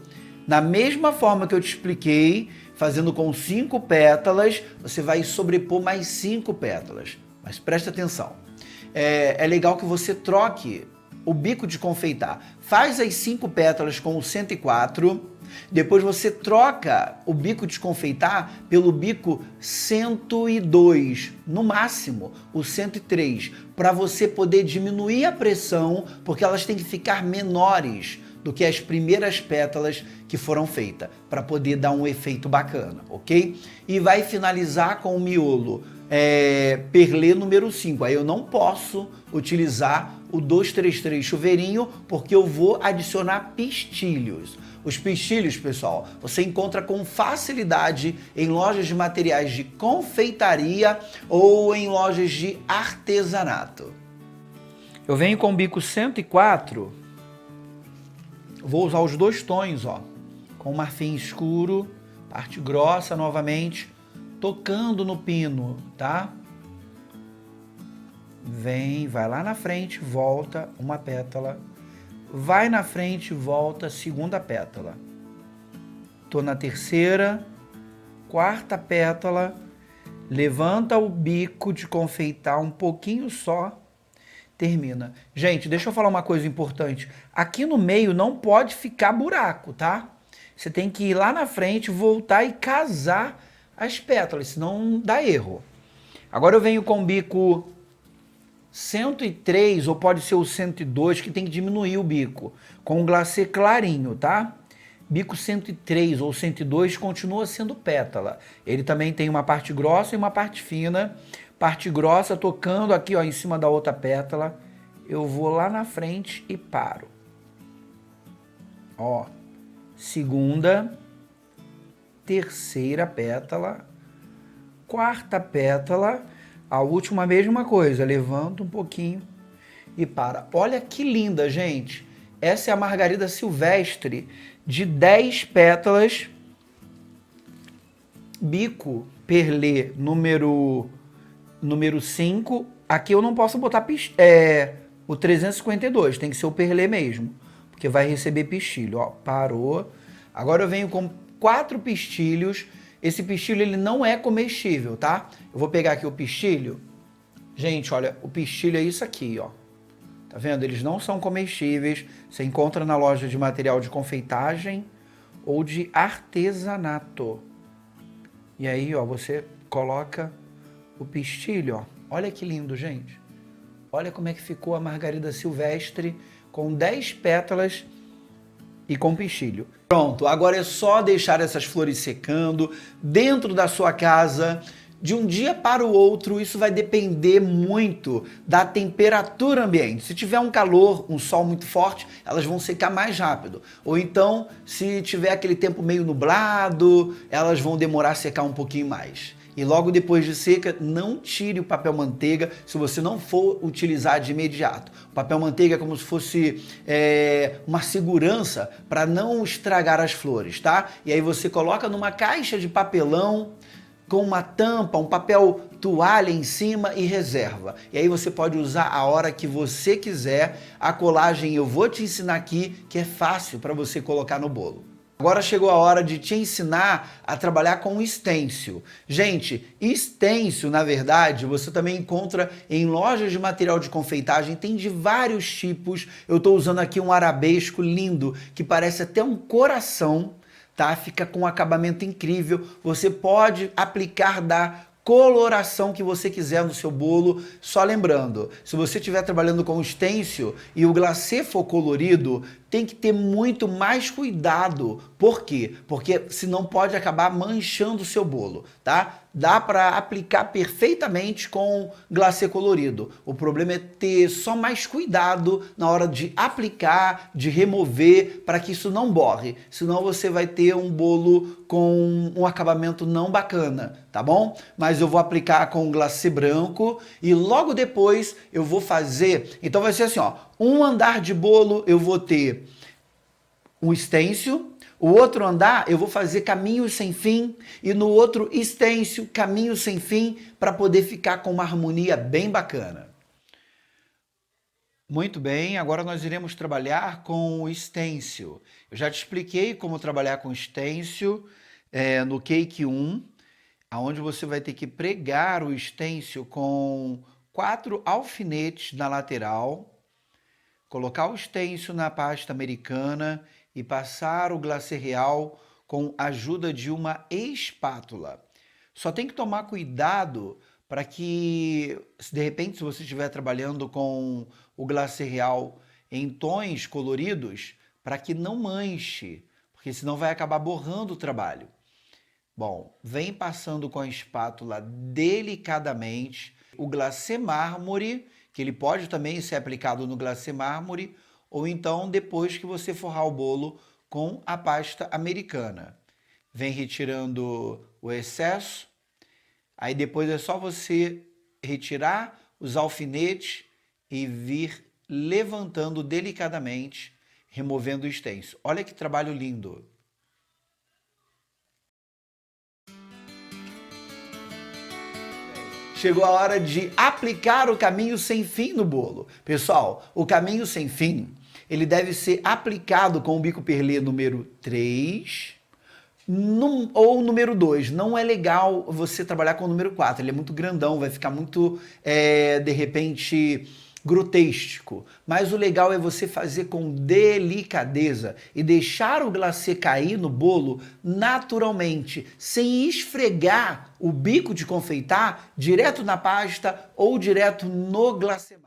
na mesma forma que eu te expliquei, fazendo com 5 pétalas, você vai sobrepor mais 5 pétalas. Mas presta atenção. É legal que você troque o bico de confeitar. Faz as 5 pétalas com o 104, depois você troca o bico de confeitar pelo bico 102, no máximo o 103, para você poder diminuir a pressão, porque elas têm que ficar menores do que as primeiras pétalas que foram feitas, para poder dar um efeito bacana, ok? E vai finalizar com o miolo perlê número 5. Aí eu não posso utilizar o 233 chuveirinho, porque eu vou adicionar pistilhos. Os pistilhos, pessoal, você encontra com facilidade em lojas de materiais de confeitaria ou em lojas de artesanato. Eu venho com o bico 104, vou usar os 2 tons, ó, com marfim escuro, parte grossa novamente, tocando no pino, tá? Vem, vai lá na frente, volta uma pétala, vai na frente, volta segunda pétala. Tô na terceira, quarta pétala, levanta o bico de confeitar um pouquinho só, termina. Gente, deixa eu falar uma coisa importante. Aqui no meio não pode ficar buraco, tá? Você tem que ir lá na frente, voltar e casar as pétalas, senão dá erro. Agora eu venho com o bico 103, ou pode ser o 102, que tem que diminuir o bico, com um glacê clarinho, tá? Bico 103 ou 102 continua sendo pétala. Ele também tem uma parte grossa e uma parte fina. Parte grossa tocando aqui, ó, em cima da outra pétala. Eu vou lá na frente e paro. Ó, segunda, terceira pétala, quarta pétala, a última mesma coisa, levanta um pouquinho e para. Olha que linda, gente. Essa é a margarida silvestre de 10 pétalas, bico perlé número 5. Aqui eu não posso botar o 352, tem que ser o perlé mesmo, porque vai receber pistilho. Ó, parou. Agora eu venho com 4 pistilhos. Esse pistilho ele não é comestível, tá? Eu vou pegar aqui o pistilho. Gente, olha, o pistilho é isso aqui, ó. Tá vendo? Eles não são comestíveis. Você encontra na loja de material de confeitagem ou de artesanato. E aí, ó, você coloca o pistilho, ó. Olha que lindo, gente. Olha como é que ficou a margarida silvestre com 10 pétalas e com pistilho. Pronto, agora é só deixar essas flores secando dentro da sua casa. De um dia para o outro, isso vai depender muito da temperatura ambiente. Se tiver um calor, um sol muito forte, elas vão secar mais rápido. Ou então, se tiver aquele tempo meio nublado, elas vão demorar a secar um pouquinho mais. E logo depois de seca, não tire o papel manteiga se você não for utilizar de imediato. O papel manteiga é como se fosse uma segurança para não estragar as flores, tá? E aí você coloca numa caixa de papelão, com uma tampa, um papel toalha em cima e reserva. E aí você pode usar a hora que você quiser. A colagem eu vou te ensinar aqui, que é fácil para você colocar no bolo. Agora chegou a hora de te ensinar a trabalhar com stencil. Gente, stencil, na verdade, você também encontra em lojas de material de confeitagem, tem de vários tipos. Eu estou usando aqui um arabesco lindo, que parece até um coração. Tá? Fica com um acabamento incrível. Você pode aplicar da coloração que você quiser no seu bolo. Só lembrando, se você estiver trabalhando com stencil e o glacê for colorido, tem que ter muito mais cuidado. Por quê? Porque senão pode acabar manchando o seu bolo, tá? Dá para aplicar perfeitamente com glacê colorido. O problema é ter só mais cuidado na hora de aplicar, de remover, para que isso não borre. Senão você vai ter um bolo com um acabamento não bacana, tá bom? Mas eu vou aplicar com glacê branco e logo depois eu vou fazer... Então vai ser assim, ó, um andar de bolo eu vou ter um stencil, o outro andar eu vou fazer caminhos sem fim e no outro stencil, caminhos sem fim, para poder ficar com uma harmonia bem bacana. Muito bem, agora nós iremos trabalhar com o stencil. Eu já te expliquei como trabalhar com stencil no Cake 1, onde você vai ter que pregar o stencil com 4 alfinetes na lateral, colocar o stencil na pasta americana e passar o glacê real com a ajuda de uma espátula. Só tem que tomar cuidado para que, de repente, se você estiver trabalhando com o glacê real em tons coloridos, para que não manche, porque senão vai acabar borrando o trabalho. Bom, vem passando com a espátula delicadamente o glacê mármore, que ele pode também ser aplicado no glacê mármore, ou então depois que você forrar o bolo com a pasta americana. Vem retirando o excesso, aí depois é só você retirar os alfinetes e vir levantando delicadamente, removendo o stencil. Olha que trabalho lindo! Chegou a hora de aplicar o caminho sem fim no bolo. Pessoal, o caminho sem fim, ele deve ser aplicado com o bico perlé número 3 ou número 2. Não é legal você trabalhar com o número 4, ele é muito grandão, vai ficar muito, de repente, grotesco. Mas o legal é você fazer com delicadeza e deixar o glacê cair no bolo naturalmente, sem esfregar o bico de confeitar direto na pasta ou direto no glacê.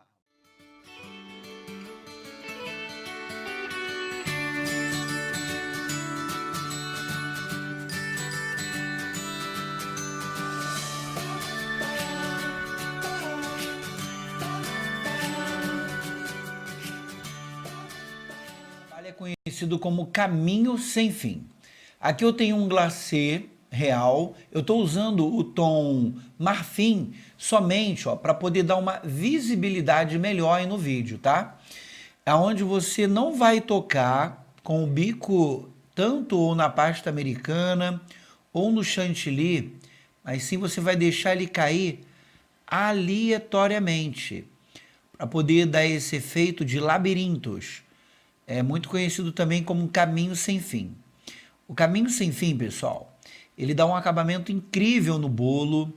É conhecido como caminho sem fim. Aqui eu tenho um glacê real. Eu estou usando o tom marfim somente para poder dar uma visibilidade melhor aí no vídeo, tá? É onde você não vai tocar com o bico tanto ou na pasta americana ou no chantilly, mas sim você vai deixar ele cair aleatoriamente para poder dar esse efeito de labirintos. É muito conhecido também como um caminho sem fim. O caminho sem fim, pessoal, ele dá um acabamento incrível no bolo,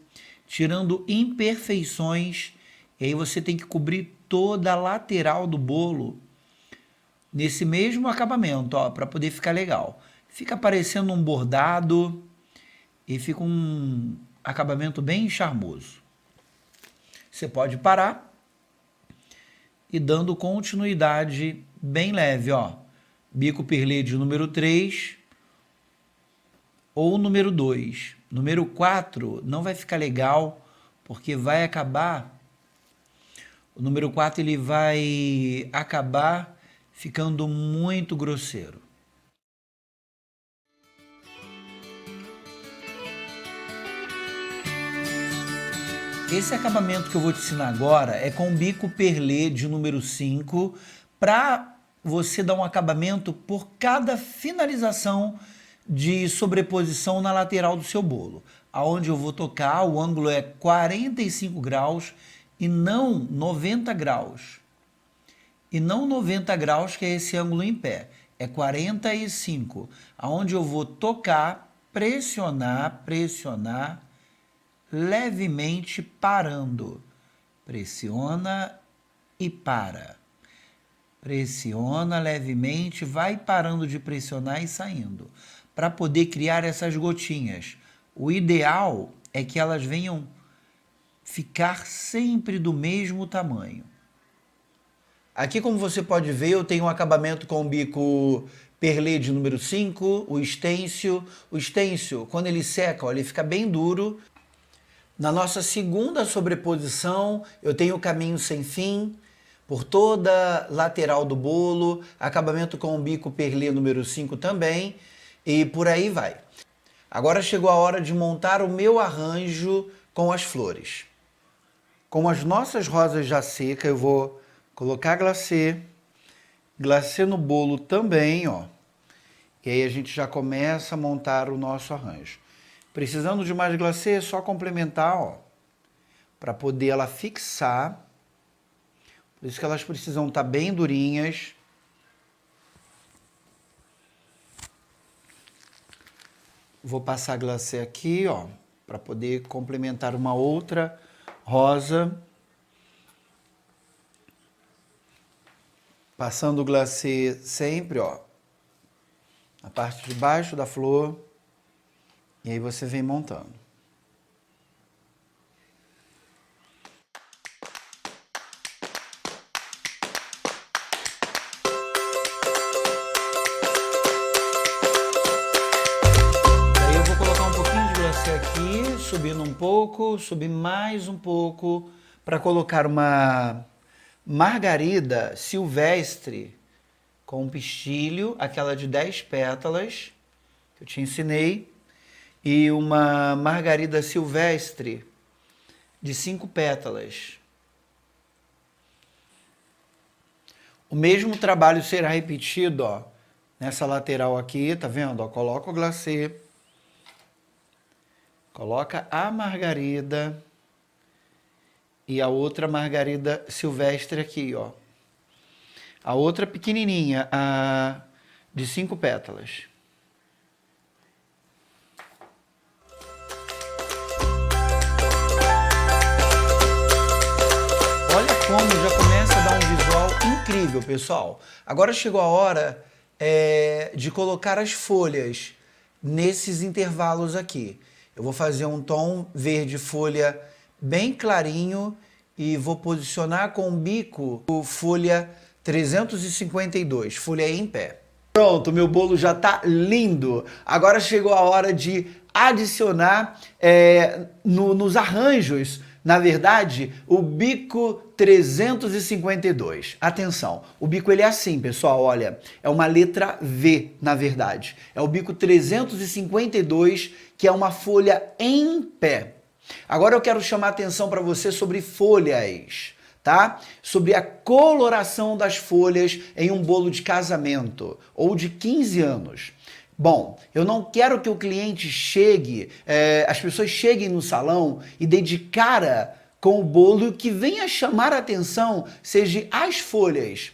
tirando imperfeições, e aí você tem que cobrir toda a lateral do bolo nesse mesmo acabamento, ó, para poder ficar legal. Fica parecendo um bordado e fica um acabamento bem charmoso. Você pode parar e dando continuidade bem leve, ó. Bico perlê de número 3 ou número 2. Número 4 não vai ficar legal, porque vai acabar... O número 4 ele vai acabar ficando muito grosseiro. Esse acabamento que eu vou te ensinar agora é com bico perlê de número 5, para você dar um acabamento por cada finalização de sobreposição na lateral do seu bolo. Aonde eu vou tocar, o ângulo é 45 graus e não 90 graus. E não 90 graus, que é esse ângulo em pé. É 45. Aonde eu vou tocar, pressionar, levemente parando. Pressiona e para. Pressiona levemente, vai parando de pressionar e saindo. Para poder criar essas gotinhas. O ideal é que elas venham ficar sempre do mesmo tamanho. Aqui, como você pode ver, eu tenho um acabamento com o bico perlê de número 5, o estêncil. O estêncil, quando ele seca, ó, ele fica bem duro. Na nossa segunda sobreposição, eu tenho o caminho sem fim, por toda a lateral do bolo, acabamento com o bico perlê número 5 também, e por aí vai. Agora chegou a hora de montar o meu arranjo com as flores. Com as nossas rosas já secas, eu vou colocar glacê no bolo também, ó. E aí a gente já começa a montar o nosso arranjo. Precisando de mais glacê, é só complementar, ó, para poder ela fixar. Por isso que elas precisam estar bem durinhas. Vou passar glacê aqui, ó, para poder complementar uma outra rosa. Passando o glacê sempre, ó, na parte de baixo da flor. E aí você vem montando. Daí eu vou colocar um pouquinho de glacê aqui, subindo um pouco, subir mais um pouco, para colocar uma margarida silvestre com pistilho, aquela de 10 pétalas, que eu te ensinei. E uma margarida silvestre de 5 pétalas. O mesmo trabalho será repetido, ó, nessa lateral aqui, tá vendo? Ó, coloca o glacê, coloca a margarida e a outra margarida silvestre aqui, ó. A outra pequenininha, a de 5 pétalas. Como já começa a dar um visual incrível, pessoal. Agora chegou a hora de colocar as folhas nesses intervalos aqui. Eu vou fazer um tom verde folha bem clarinho e vou posicionar com o bico folha 352, folha em pé. Pronto, meu bolo já tá lindo. Agora chegou a hora de adicionar nos arranjos, na verdade, o bico 352. Atenção, o bico ele é assim, pessoal, olha, é uma letra V, na verdade. É o bico 352, que é uma folha em pé. Agora eu quero chamar a atenção para você sobre folhas, tá? Sobre a coloração das folhas em um bolo de casamento ou de 15 anos. Bom, eu não quero que o cliente chegue, as pessoas cheguem no salão e dê de cara com o bolo, que venha chamar a atenção seja as folhas,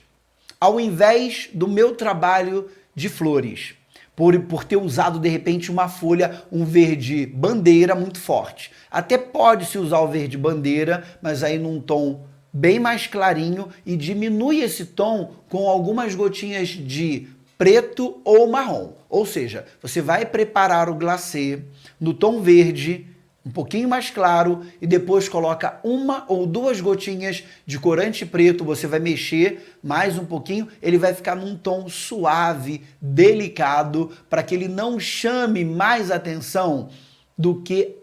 ao invés do meu trabalho de flores, por ter usado de repente uma folha, um verde bandeira muito forte. Até pode se usar o verde bandeira, mas aí num tom bem mais clarinho, e diminui esse tom com algumas gotinhas de preto ou marrom. Ou seja, você vai preparar o glacê no tom verde, um pouquinho mais claro, e depois coloca uma ou duas gotinhas de corante preto, você vai mexer mais um pouquinho, ele vai ficar num tom suave, delicado, para que ele não chame mais atenção do que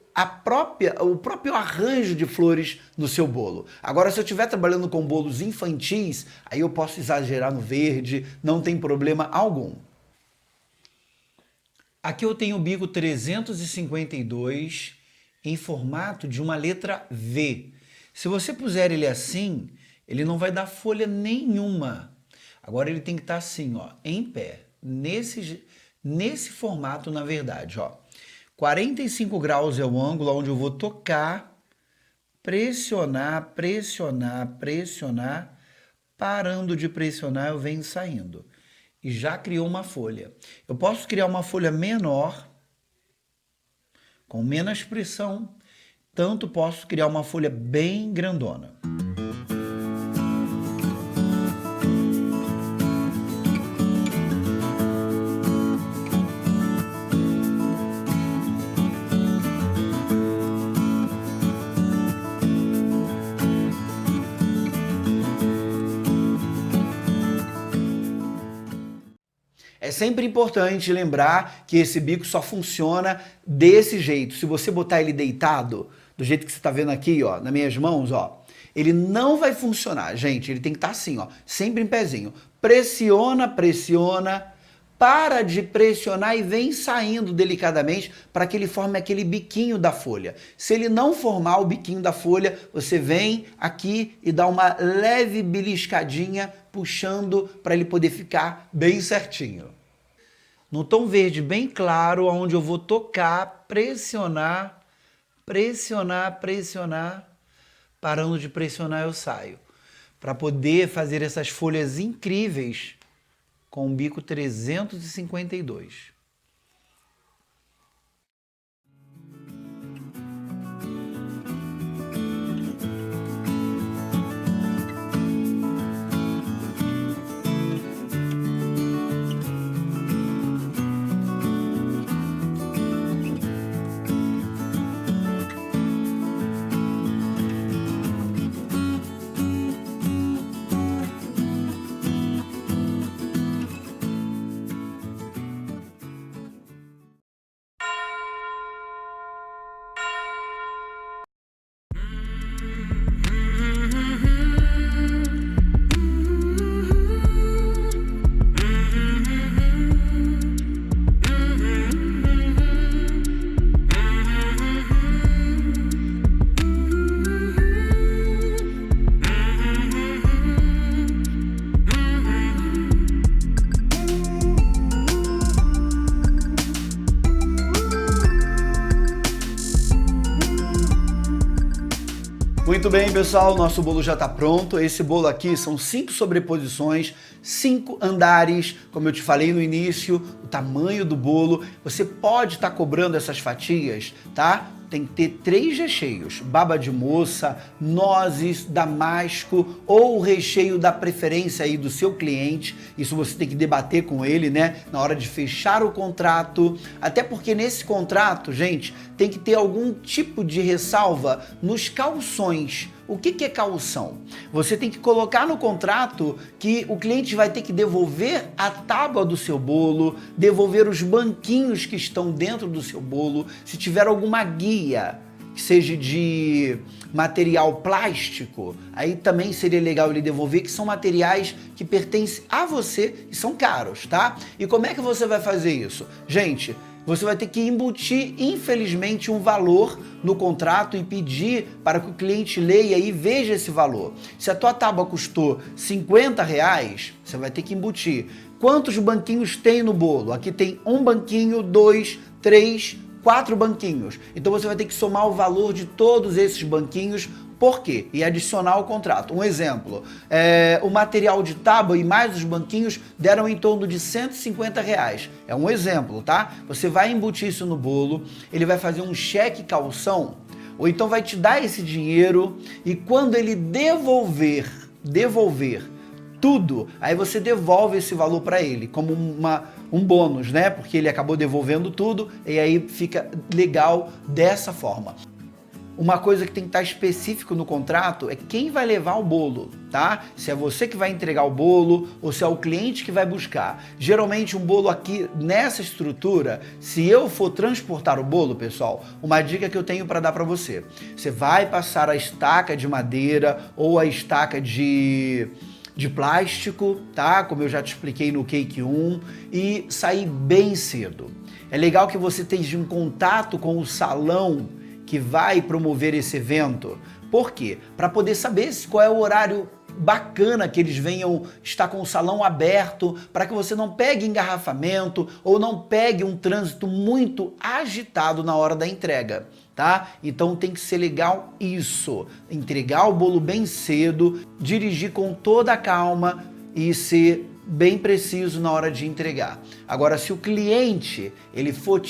o próprio arranjo de flores no seu bolo. Agora, se eu estiver trabalhando com bolos infantis, aí eu posso exagerar no verde, não tem problema algum. Aqui eu tenho o bico 352 em formato de uma letra V. Se você puser ele assim, ele não vai dar folha nenhuma. Agora ele tem que estar assim, ó, em pé, nesse formato, na verdade, ó. 45 graus é o ângulo onde eu vou tocar, pressionar, pressionar, pressionar. Parando de pressionar, eu venho saindo. E já criou uma folha. Eu posso criar uma folha menor, com menos pressão, tanto posso criar uma folha bem grandona. É sempre importante lembrar que esse bico só funciona desse jeito. Se você botar ele deitado, do jeito que você está vendo aqui, ó, nas minhas mãos, ó, ele não vai funcionar, gente. Ele tem que estar assim, ó, sempre em pezinho. Pressiona, pressiona, para de pressionar e vem saindo delicadamente para que ele forme aquele biquinho da folha. Se ele não formar o biquinho da folha, você vem aqui e dá uma leve beliscadinha, puxando para ele poder ficar bem certinho. No tom verde bem claro, onde eu vou tocar, pressionar, pressionar, pressionar. Parando de pressionar, eu saio. Para poder fazer essas folhas incríveis com o bico 352. Muito bem, pessoal, nosso bolo já está pronto. Esse bolo aqui são 5 sobreposições, 5 andares, como eu te falei no início, o tamanho do bolo. Você pode estar cobrando essas fatias, tá? Tem que ter 3 recheios, baba de moça, nozes, damasco ou o recheio da preferência aí do seu cliente. Isso você tem que debater com ele, né? Na hora de fechar o contrato. Até porque nesse contrato, gente, tem que ter algum tipo de ressalva nos calções. O que é caução? Você tem que colocar no contrato que o cliente vai ter que devolver a tábua do seu bolo, devolver os banquinhos que estão dentro do seu bolo, se tiver alguma guia que seja de material plástico, aí também seria legal ele devolver, que são materiais que pertencem a você e são caros, tá? E como é que você vai fazer isso? Gente, você vai ter que embutir, infelizmente, um valor no contrato e pedir para que o cliente leia e veja esse valor. Se a tua tábua custou R$50, você vai ter que embutir. Quantos banquinhos tem no bolo? Aqui tem um banquinho, 2, 3, 4 banquinhos. Então você vai ter que somar o valor de todos esses banquinhos. Por quê? E adicionar ao contrato. Um exemplo, o material de tábua e mais os banquinhos deram em torno de R$150. É um exemplo, tá? Você vai embutir isso no bolo, ele vai fazer um cheque calção, ou então vai te dar esse dinheiro e quando ele devolver tudo, aí você devolve esse valor para ele, como um bônus, né? Porque ele acabou devolvendo tudo e aí fica legal dessa forma. Uma coisa que tem que estar específico no contrato é quem vai levar o bolo, tá? Se é você que vai entregar o bolo ou se é o cliente que vai buscar. Geralmente um bolo aqui nessa estrutura, se eu for transportar o bolo, pessoal, uma dica que eu tenho para dar para você. Você vai passar a estaca de madeira ou a estaca de plástico, tá? Como eu já te expliquei no Cake 1, e sair bem cedo. É legal que você esteja em contato com o salão que vai promover esse evento. Por quê? Para poder saber qual é o horário bacana que eles venham estar com o salão aberto, para que você não pegue engarrafamento ou não pegue um trânsito muito agitado na hora da entrega, tá? Então tem que ser legal isso, entregar o bolo bem cedo, dirigir com toda a calma e ser bem preciso na hora de entregar. Agora, se o cliente ele for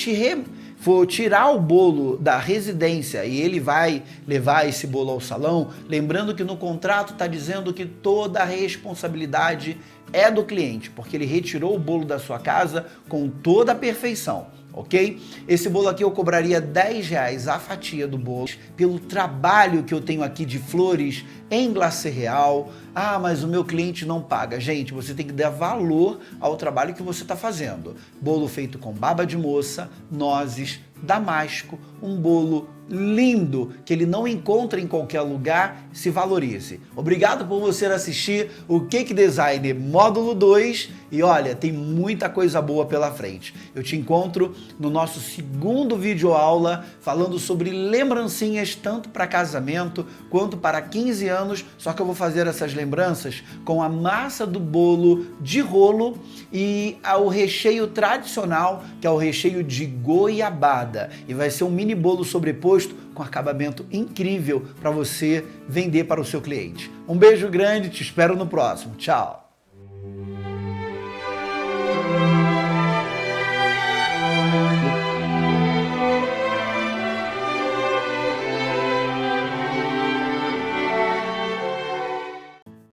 tirar o bolo da residência e ele vai levar esse bolo ao salão, lembrando que no contrato está dizendo que toda a responsabilidade é do cliente, porque ele retirou o bolo da sua casa com toda a perfeição, ok? Esse bolo aqui eu cobraria R$10 a fatia do bolo, pelo trabalho que eu tenho aqui de flores em glacê real. Ah, mas o meu cliente não paga. Gente, você tem que dar valor ao trabalho que você está fazendo. Bolo feito com baba de moça, nozes, damasco, um bolo lindo que ele não encontra em qualquer lugar. Se valorize. Obrigado por você assistir o Cake Designer Módulo 2 e olha, tem muita coisa boa pela frente. Eu te encontro no nosso segundo vídeo aula falando sobre lembrancinhas tanto para casamento quanto para 15 anos, só que eu vou fazer essas lembranças com a massa do bolo de rolo e o recheio tradicional, que é o recheio de goiabada. E vai ser um mini bolo sobreposto com acabamento incrível para você vender para o seu cliente. Um beijo grande, te espero no próximo. Tchau!